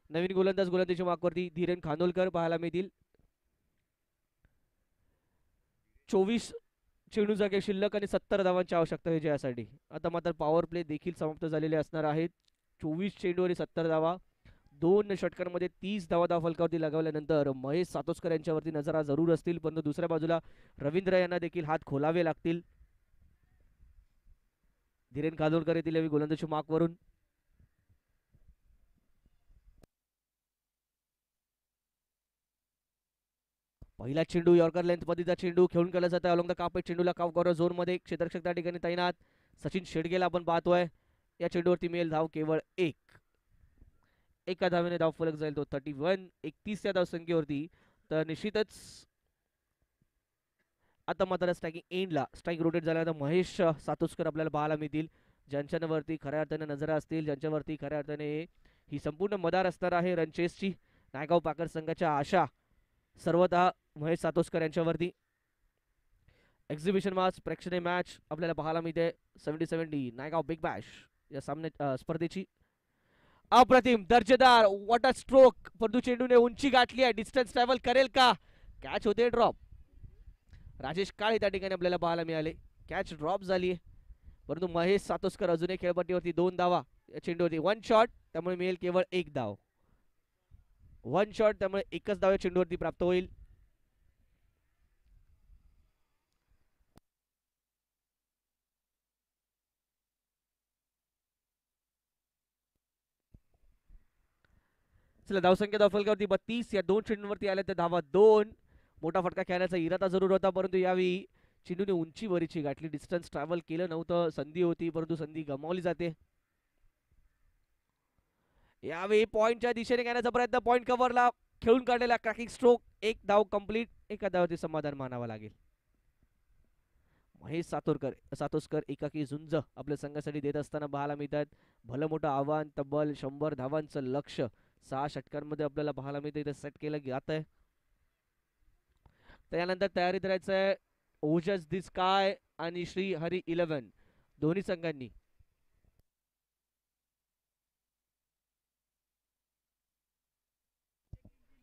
नवीन गोलंदाजीच्या मार्कवरती धीरेन खानोलकर पाहायला मिळतील. 24 चेंडू जागे शिल्लक आणि 70 धावांची आवश्यकता विजयासाठी. आता मात्र पॉवर प्ले देखील समाप्त झालेले असणार आहेत. 24 चेंडू आणि 70 धावा. 2 षटकांमध्ये 30 धावा धावफलकावरती लगावल्यानंतर महेश सातोस्कर यांच्यावरती नजरा जरूर असतील. परंतु दुसऱ्या बाजूला रवींद्र यांना देखील हात खोलावे लागतील. धीरेन खानोलकर येथील गोलंदाजी मार्कवरून. पहिला चेंडू यॉर्कर लेंथ पद्धतीचा चेंडू खेळून केला जात आहे. Along the carpet. चेंडूला काव कव्हर झोन मध्ये क्षेत्ररक्षक त्या ठिकाणी तैनात. सचिन शेडगेला आपण पाहतोय. या चेंडूवरती मिळेल धाव केवळ 1. एका धावेने धाव फलक जाईल तो 31. 31 या धावसंख्येवरती. तर निश्चितच आता मात्र स्ट्रायकिंग एंडला स्ट्राईक रोटेट झाला तर महेश सातोस्कर आपल्याला पाहायला मिळतील. ज्यांच्यावरती खऱ्या अर्थाने नजरा असतील, ज्यांच्यावरती खऱ्या अर्थाने ही संपूर्ण मदार असणार आहे रणचेसची. नायगाव पाकर संघाच्या आशा सर्वतः महेश सातोस्कर यांच्यावरती. एक्झिबिशन मॅच, प्रेक्षणीय मॅच आपल्याला पाहायला मिळते 70-70 नायगाव बिग बॅश या सामने स्पर्धेची. अप्रतिम दर्जेदार वॉट अ स्ट्रोक. परंतु चेंडूने उंची गाठली आहे. डिस्टन्स ट्रॅव्हल करेल का? कॅच होते ड्रॉप. राजेश काळे त्या ठिकाणी आपल्याला पाहायला मिळाले. कॅच ड्रॉप झाली. परंतु महेश सातोस्कर अजूनही खेळपट्टीवरती 2 धावा चेंडूवरती. 1 शॉट त्यामुळे मिळेल केवळ 1 धाव. 1 शॉट त्यामुळे एकच धाव चेंडूवरती प्राप्त होईल. चला धावसंख्या धावफलकावरती 32. या 2 चेंडूंवरती आल्या तर धावा 2. मोठा फटका खेळण्याचा इरादा जरूर होता परंतु यावेळी चेंडूने उंची वरीची गाठली. डिस्टन्स ट्रॅव्हल केलं नव्हतं. संधी होती परंतु संधी गमावली जाते. यावेळी पॉइंटच्या दिशेने घेण्याचा प्रयत्न. पॉइंट कव्हरला खेळून काढलेला क्रॅकिंग स्ट्रोक. 1 धाव कंप्लीट. एका धावावरती समाधान मानावं लागेल. महेश सातोस्कर एकाकी झुंज आपल्या संघासाठी देत असताना पाहायला मिळतात. भलं मोठं आव्हान. तब्बल 100 धावांचं लक्ष 6 षटकांमध्ये आपल्याला पाहायला मिळतं. इथे सेट केलं जात आहे. त्यानंतर तयारीत राहायचंय ओजस दी स्काय आणि श्री हरी 11 दोन्ही संघांनी.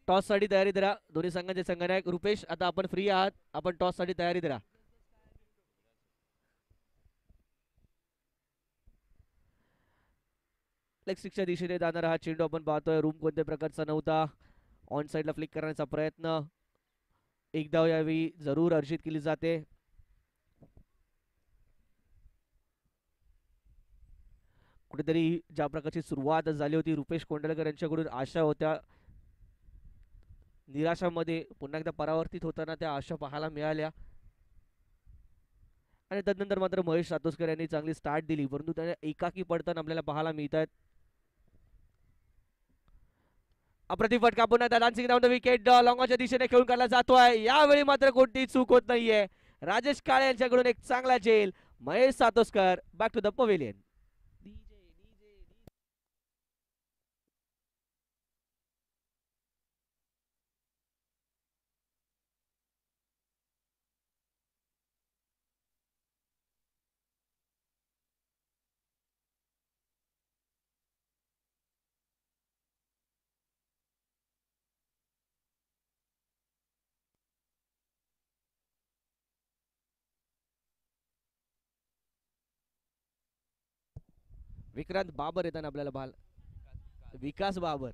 टॉस साठी तयारी करा दोन्ही संघांचे संघनायक. रुपेश आता आपण फ्री आहात. आपण टॉस साठी तयारी करा. लेग स्टिकच्या दिशेने जाणारा हा चेंडू आपण पाहतोय. रूम कोणत्या प्रकारचा नव्हता. ऑन साइडला फ्लिक करण्याचा प्रयत्न. 1 धाव यावेळी जरूर अर्जित केली जाते. कुठेतरी ज्या प्रकारची सुरुवात झाली होती रुपेश कोंडलकर यांच्याकडून आशा होत्या. निराशामध्ये पुन्हा एकदा परावर्तित होताना त्या आशा पाहायला मिळाल्या. आणि तदनंतर मात्र महेश सातोस्कर यांनी चांगली स्टार्ट दिली परंतु त्याने एकाकी पडताना आपल्याला पाहायला मिळतात. अप्रतिम फटका पुन्हा डान्सिंग डाऊन द विकेट लॉंगॉनच्या दिशेने खेळून काढला जातोय. यावेळी मात्र कोणतीही चूक होत नाहीये. राजेश काळे यांच्याकडून एक चांगला झेल. Mahesh Satoskar back to the pavilion. Vikrant Babar येताना आपल्याला विकास बाबर.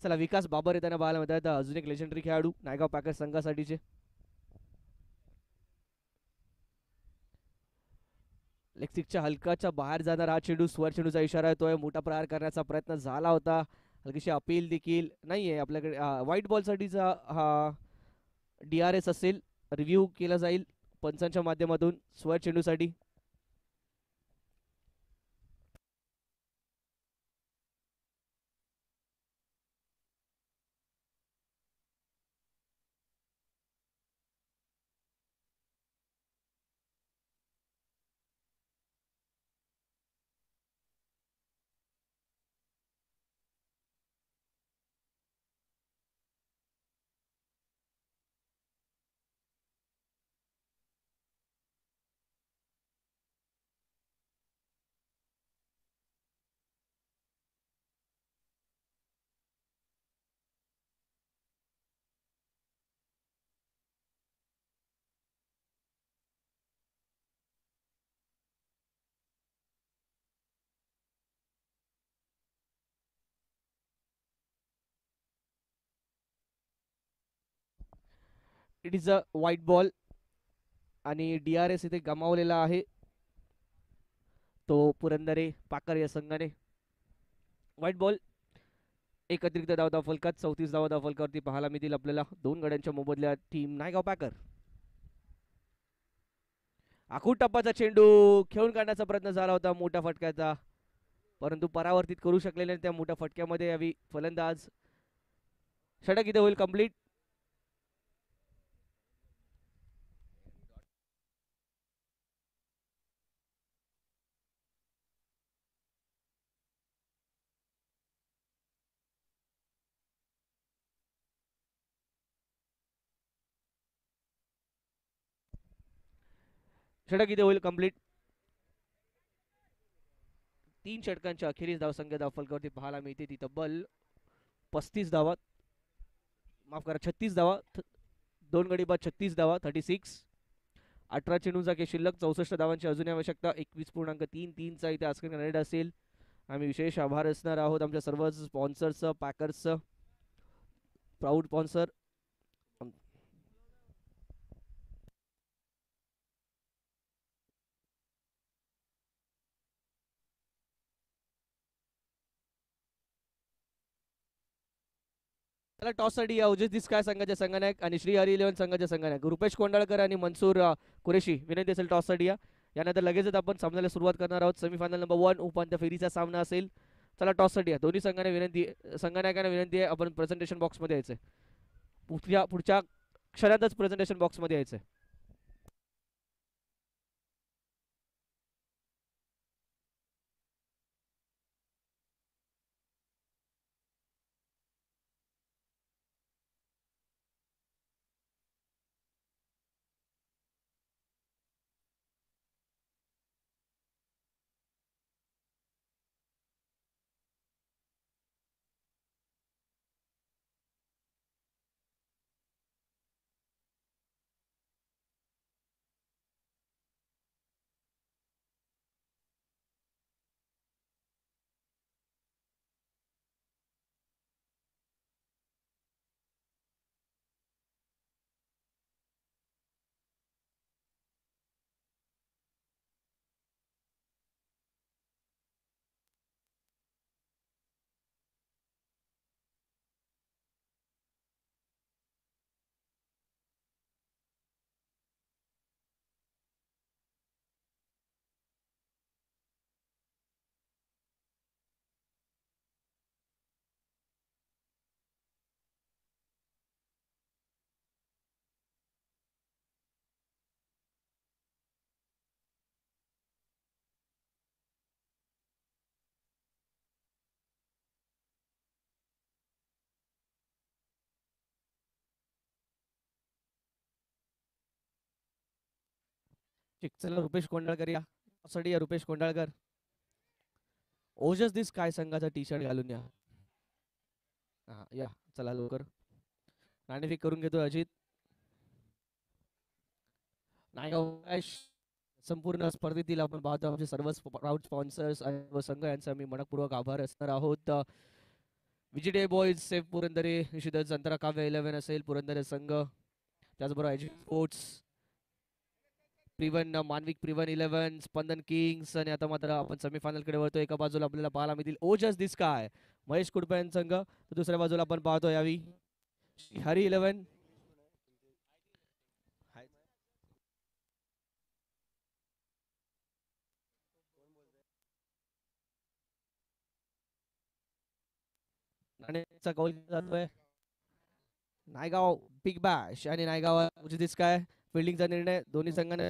चला विकास बाबर येताना पाहायला मिळतात. अजून एक लेजेंडरी खेळाडू नायगाव पॅकर्स संघासाठीचे. लेगस्टिकच्या हलकाच्या बाहेर जाणार हा चेंडू. स्वर चेंडूचा इशारा येतोय. मोठा प्रहार करण्याचा प्रयत्न झाला होता. हलकीशी अपील देखील नाहीये आपल्याकडे. व्हाईट बॉल साठीचा हा DRS असेल. रिव्ह्यू केला जाईल पंचांच्या माध्यमातून स्वर चेंडूसाठी. It is a white ball आणि DRS इथे गमावलेला आहे तो पुरंदरे पाकर या संघाने. White ball. एक अतिरिक्त धाव फलकात 34 धाव फलकावरती पाहायला मिळतील आपल्याला. 2 गड्यांच्या मोबदल्यात टीम नायगाव पॅकर. आखूड टप्पाचा चेंडू खेळून काढण्याचा प्रयत्न झाला होता मोठ्या फटक्याचा परंतु परावर्तित करू शकले नाही त्या मोठ्या फटक्यामध्ये. यावी फलंदाज. षटक इथे होईल कंप्लीट. षटक इथे होईल कंप्लीट. 3 षटकांच्या अखेरीस धावसंख्या धावफलकावरती पाहायला मिळते ती तब्बल 35 धावा, माफ करा 36 धावा. 2 गडी बाद 36 धावा, 36. 18 चेंडूंचा के शिल्लक, 64 धावांची अजूनही आवश्यकता. 21.33चा इथे आस्कर रेड असेल. आम्ही विशेष आभार असणार आहोत आमच्या सर्व स्पॉन्सर्सचं, पॅकर्सचं, प्राऊड स्पॉन्सर. त्याला टॉससाठी या उजित दिसकाय संघाचे संघनायक आणि श्री हरी 11 संघाचे संघनायक रुपेश कोंडाळकर आणि मनसूर कुरेशी विनंती असेल टॉससाठी या. यानंतर लगेचच आपण सामन्याला सुरुवात करणार आहोत. सेमीफायनल नंबर 1 उपांत्य फेरीचा सामना असेल. चला टॉससाठी या. दोन्ही संघाने विनंती, संघनायकांना विनंती आहे आपण प्रेझेंटेशन बॉक्समध्ये यायचं. पुढच्या क्षणातच प्रेझेंटेशन बॉक्समध्ये यायचं. चला रुपेश कोंडाळकर या टॉससाठी या. रुपेश कोंडाळकर ओजस दिस काय संघाचा टी शर्ट घालून या. हा या चला लवकर. नाणेफेक करून घेतोय अजित. नायगाव संपूर्ण स्पर्धेतील आपण पाहतो आमचे सर्व प्राऊड स्पॉन्सर्स आणि संघ यांचा मी मनपूर्वक आभार असणार आहोत. विजिटे बॉईज सेफ पुरंदरे, निशितच अंतरा काव्य 11 असेल पुरंदरे संघ, त्याचबरोबर एजी स्पोर्ट्स प्रिवन, मानविक प्रिवन 11, स्पंदन किंग्स. आणि आता मात्र आपण सेमीफायनल कडे वळतो. एका बाजूला आपल्याला पाहायला मिळतील ओजस दिस काय महेश कुडपे संघ, तर दुसऱ्या बाजूला आपण पाहतो यावी हरी 11. नाणेचा कौल जातोय. नायगाव बिग बॅश आणि नायगाव उजित काय फिल्डिंगचा निर्णय. दोन्ही संघांना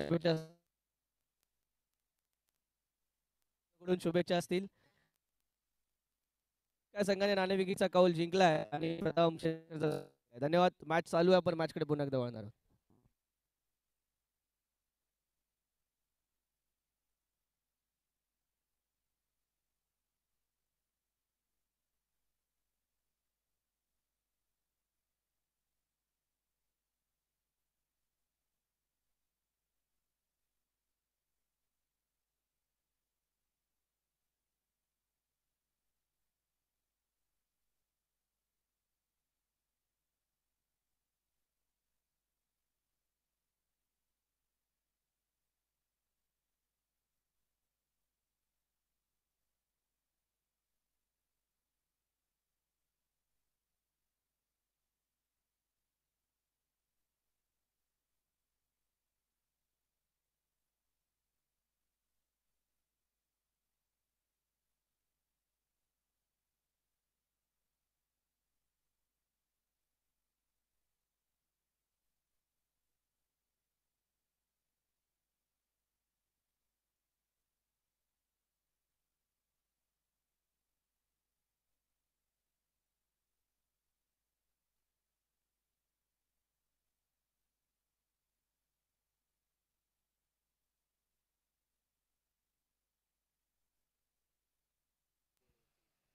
शुभेच्छा असतील. त्या संघाने नाणेफेकीचा कौल जिंकलाय आणि प्रथम धन्यवाद. मॅच चालू आहे, आपण मॅच कडे पुन्हा एकदा वळणार आहोत.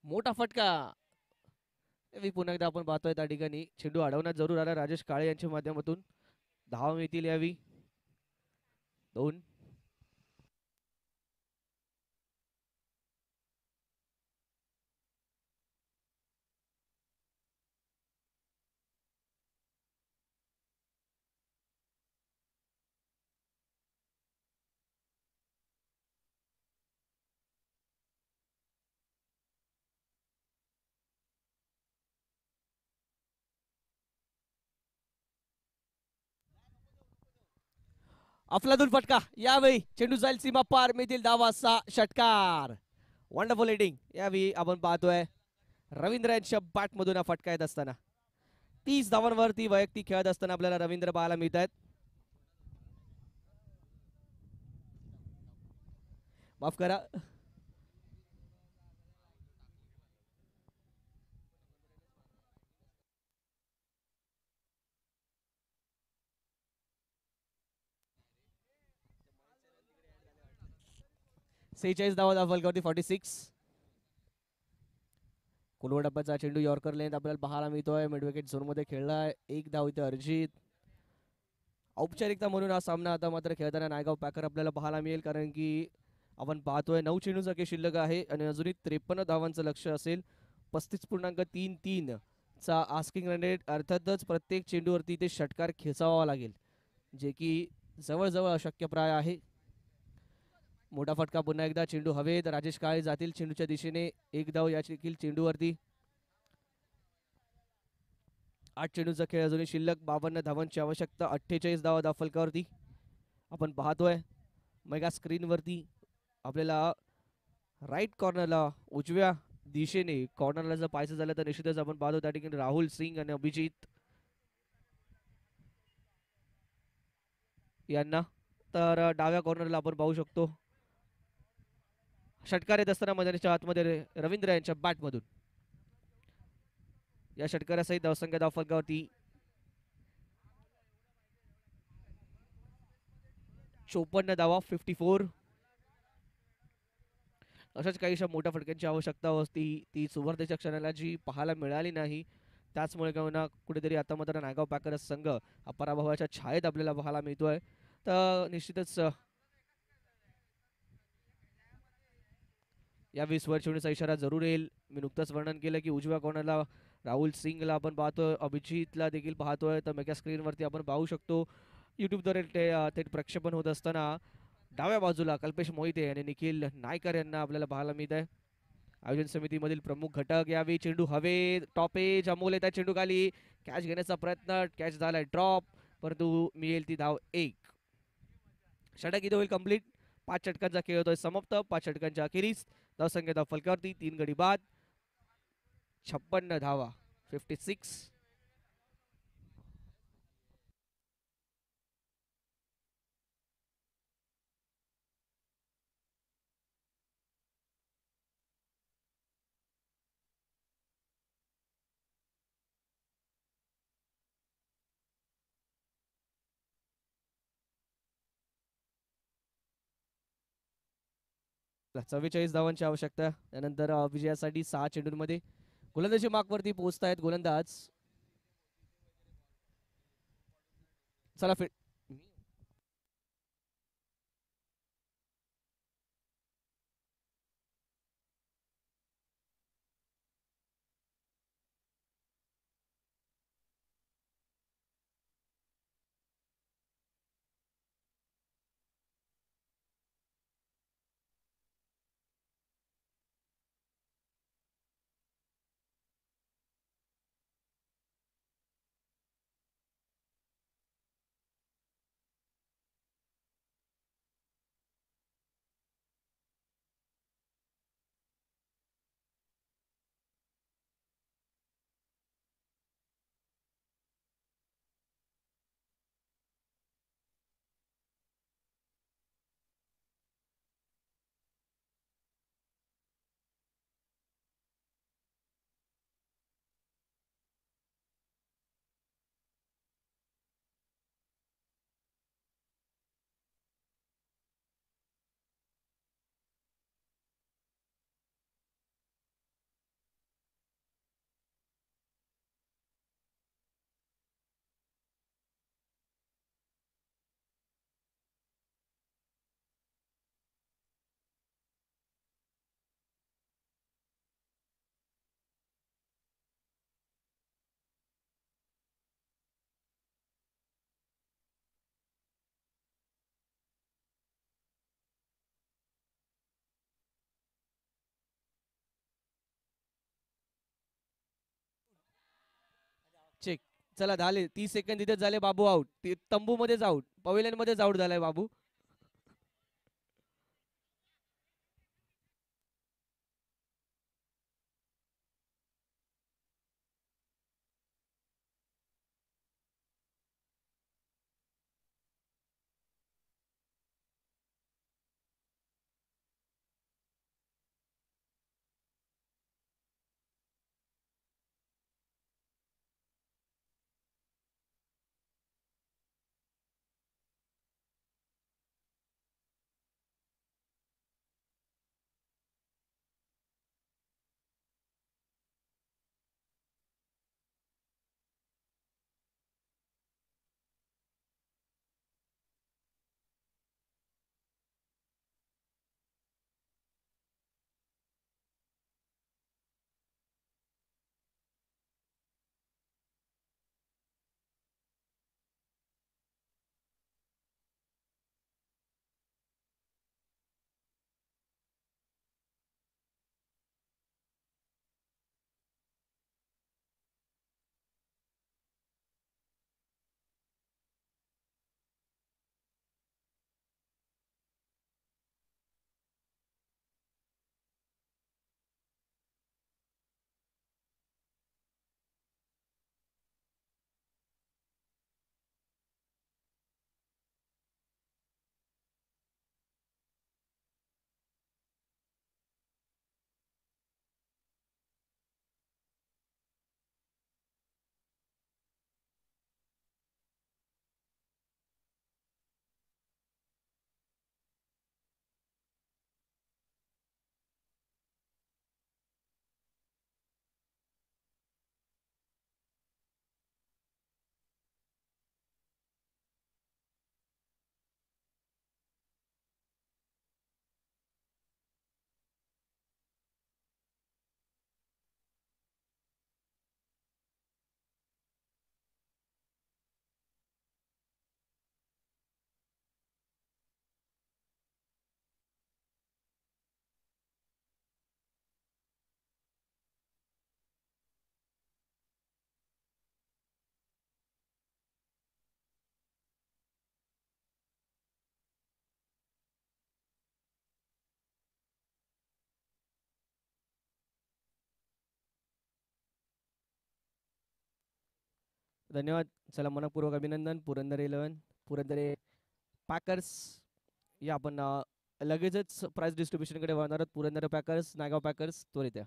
मोठा फटका. पुन्हा एकदा आपण पाहतोय त्या ठिकाणी चेंडू अडवण्यात जरूर आला राजेश काळे यांच्या माध्यमातून. धावा मिळतील यावी 2. अफलातून फटका यावेळी चेंडू जाईल सीमा पार मिळतील धावा 6 षटकार. वंडरफुल हिटिंग यावेळी आपण पाहतोय रवींद्र यांच्या बॅट मधून हा फटका येत असताना 30 धावांवरती वैयक्तिक खेळत असताना आपल्याला रवींद्र पाहायला मिळत आहेत. माफ करा. 46 धावा फलकावरती 46. कुलवा डब्याचा चेंडू यॉर्कर लेंथ आपल्याला पाहायला मिळतोय. मिड विकेट झोन मध्ये खेळलाय. 1 धाव इथे अर्जित. औपचारिकता म्हणून हा सामना आता मात्र खेळताना नायगाव पॅकर आपल्याला पाहायला मिळेल कारण की आपण पाहतोय 9 चेंडूचा के शिल्लक आहे आणि अजूनही 53 धावांचं लक्ष असेल. 35.33 चा आस्किंग रन रेट. अर्थातच प्रत्येक चेंडूवरती ते षटकार खेचावा लागेल जे की जवळजवळ अशक्यप्राय आहे. मोठा फटका पुन्हा एकदा चेंडू हवेत. राजेश काळे जातील चेंडूच्या दिशेने. 1 धाव या देखील चेंडूवरती. 8 चेंडूचा खेळ अजूनही शिल्लक. 52 धावांची आवश्यकता. 48 धावा दाफलकावरती आपण पाहतोय मेगा स्क्रीनवरती आपल्याला राईट कॉर्नरला उजव्या दिशेने कॉर्नरला जर पाहायचं झालं तर निश्चितच आपण पाहतो त्या ठिकाणी राहुल सिंग आणि अभिजित यांना. तर डाव्या कॉर्नरला आपण पाहू शकतो षटकार येत असताना मैदानाच्या आतमध्ये रवींद्र यांच्या बॅटमधून. या षटकारासहित धावसंख्या धावफलकावरती 54 धावा 54. अशाच काहीशा मोठ्या फटक्यांची आवश्यकता होती ती सुवर्णच्या क्षणाला जी पाहायला मिळाली नाही. त्याचमुळे का कुठेतरी आता मात्र नायगाव पॅकर्स संघ हा पराभवाच्या छायेत आपल्याला पाहायला मिळतोय. तर निश्चितच या 20 चेंडूचा इशारा जरूर येईल. मी नुकतंच वर्णन केलं की उजव्या कोणाला राहुल सिंगला आपण पाहतोय. अभिजितला देखील पाहतोय. तर मेगा स्क्रीनवरती आपण पाहू शकतो युट्यूबद्वारे थेट प्रक्षेपण होत असताना डाव्या बाजूला कल्पेश मोहिते आणि निखिल नायकर यांना आपल्याला पाहायला मिळत आहे. आयोजन समितीमधील प्रमुख घटक. यावेळी चेंडू हवे टॉपेज अमोल येतात चेंडू खाली. कॅच घेण्याचा प्रयत्न. कॅच झालाय ड्रॉप परंतु मिळेल ती धाव 1. षटक इथे होईल कंप्लीट. 5 षटकांचा खेळ होतोय समाप्त. 5 षटकांच्या अखेरीस धावसंख्या फलकावरती 3 गडी बाद 56 धावा 56. ला 44 धावांची आवश्यकता. त्यानंतर विजयासाठी 6 चेंडूंमध्ये गोलंदाजी मार्कवरती पोहोचतायत गोलंदाज. चला फिट चेक. चला झाले 30 सेकंद तिथे झाले. बाबू आउट. तंबू मध्येच आउट. पवेलियन मध्येच आउट झालाय बाबू. धन्यवाद. चला मनपूर्वक अभिनंदन. पुरंदर 11 पुरंदर पॅकर्स. या आपण लगेचच प्राइस डिस्ट्रीब्युशन कडे वळणार आहोत. पुरंदर पॅकर्स, नागाव पॅकर्स त्वरित या.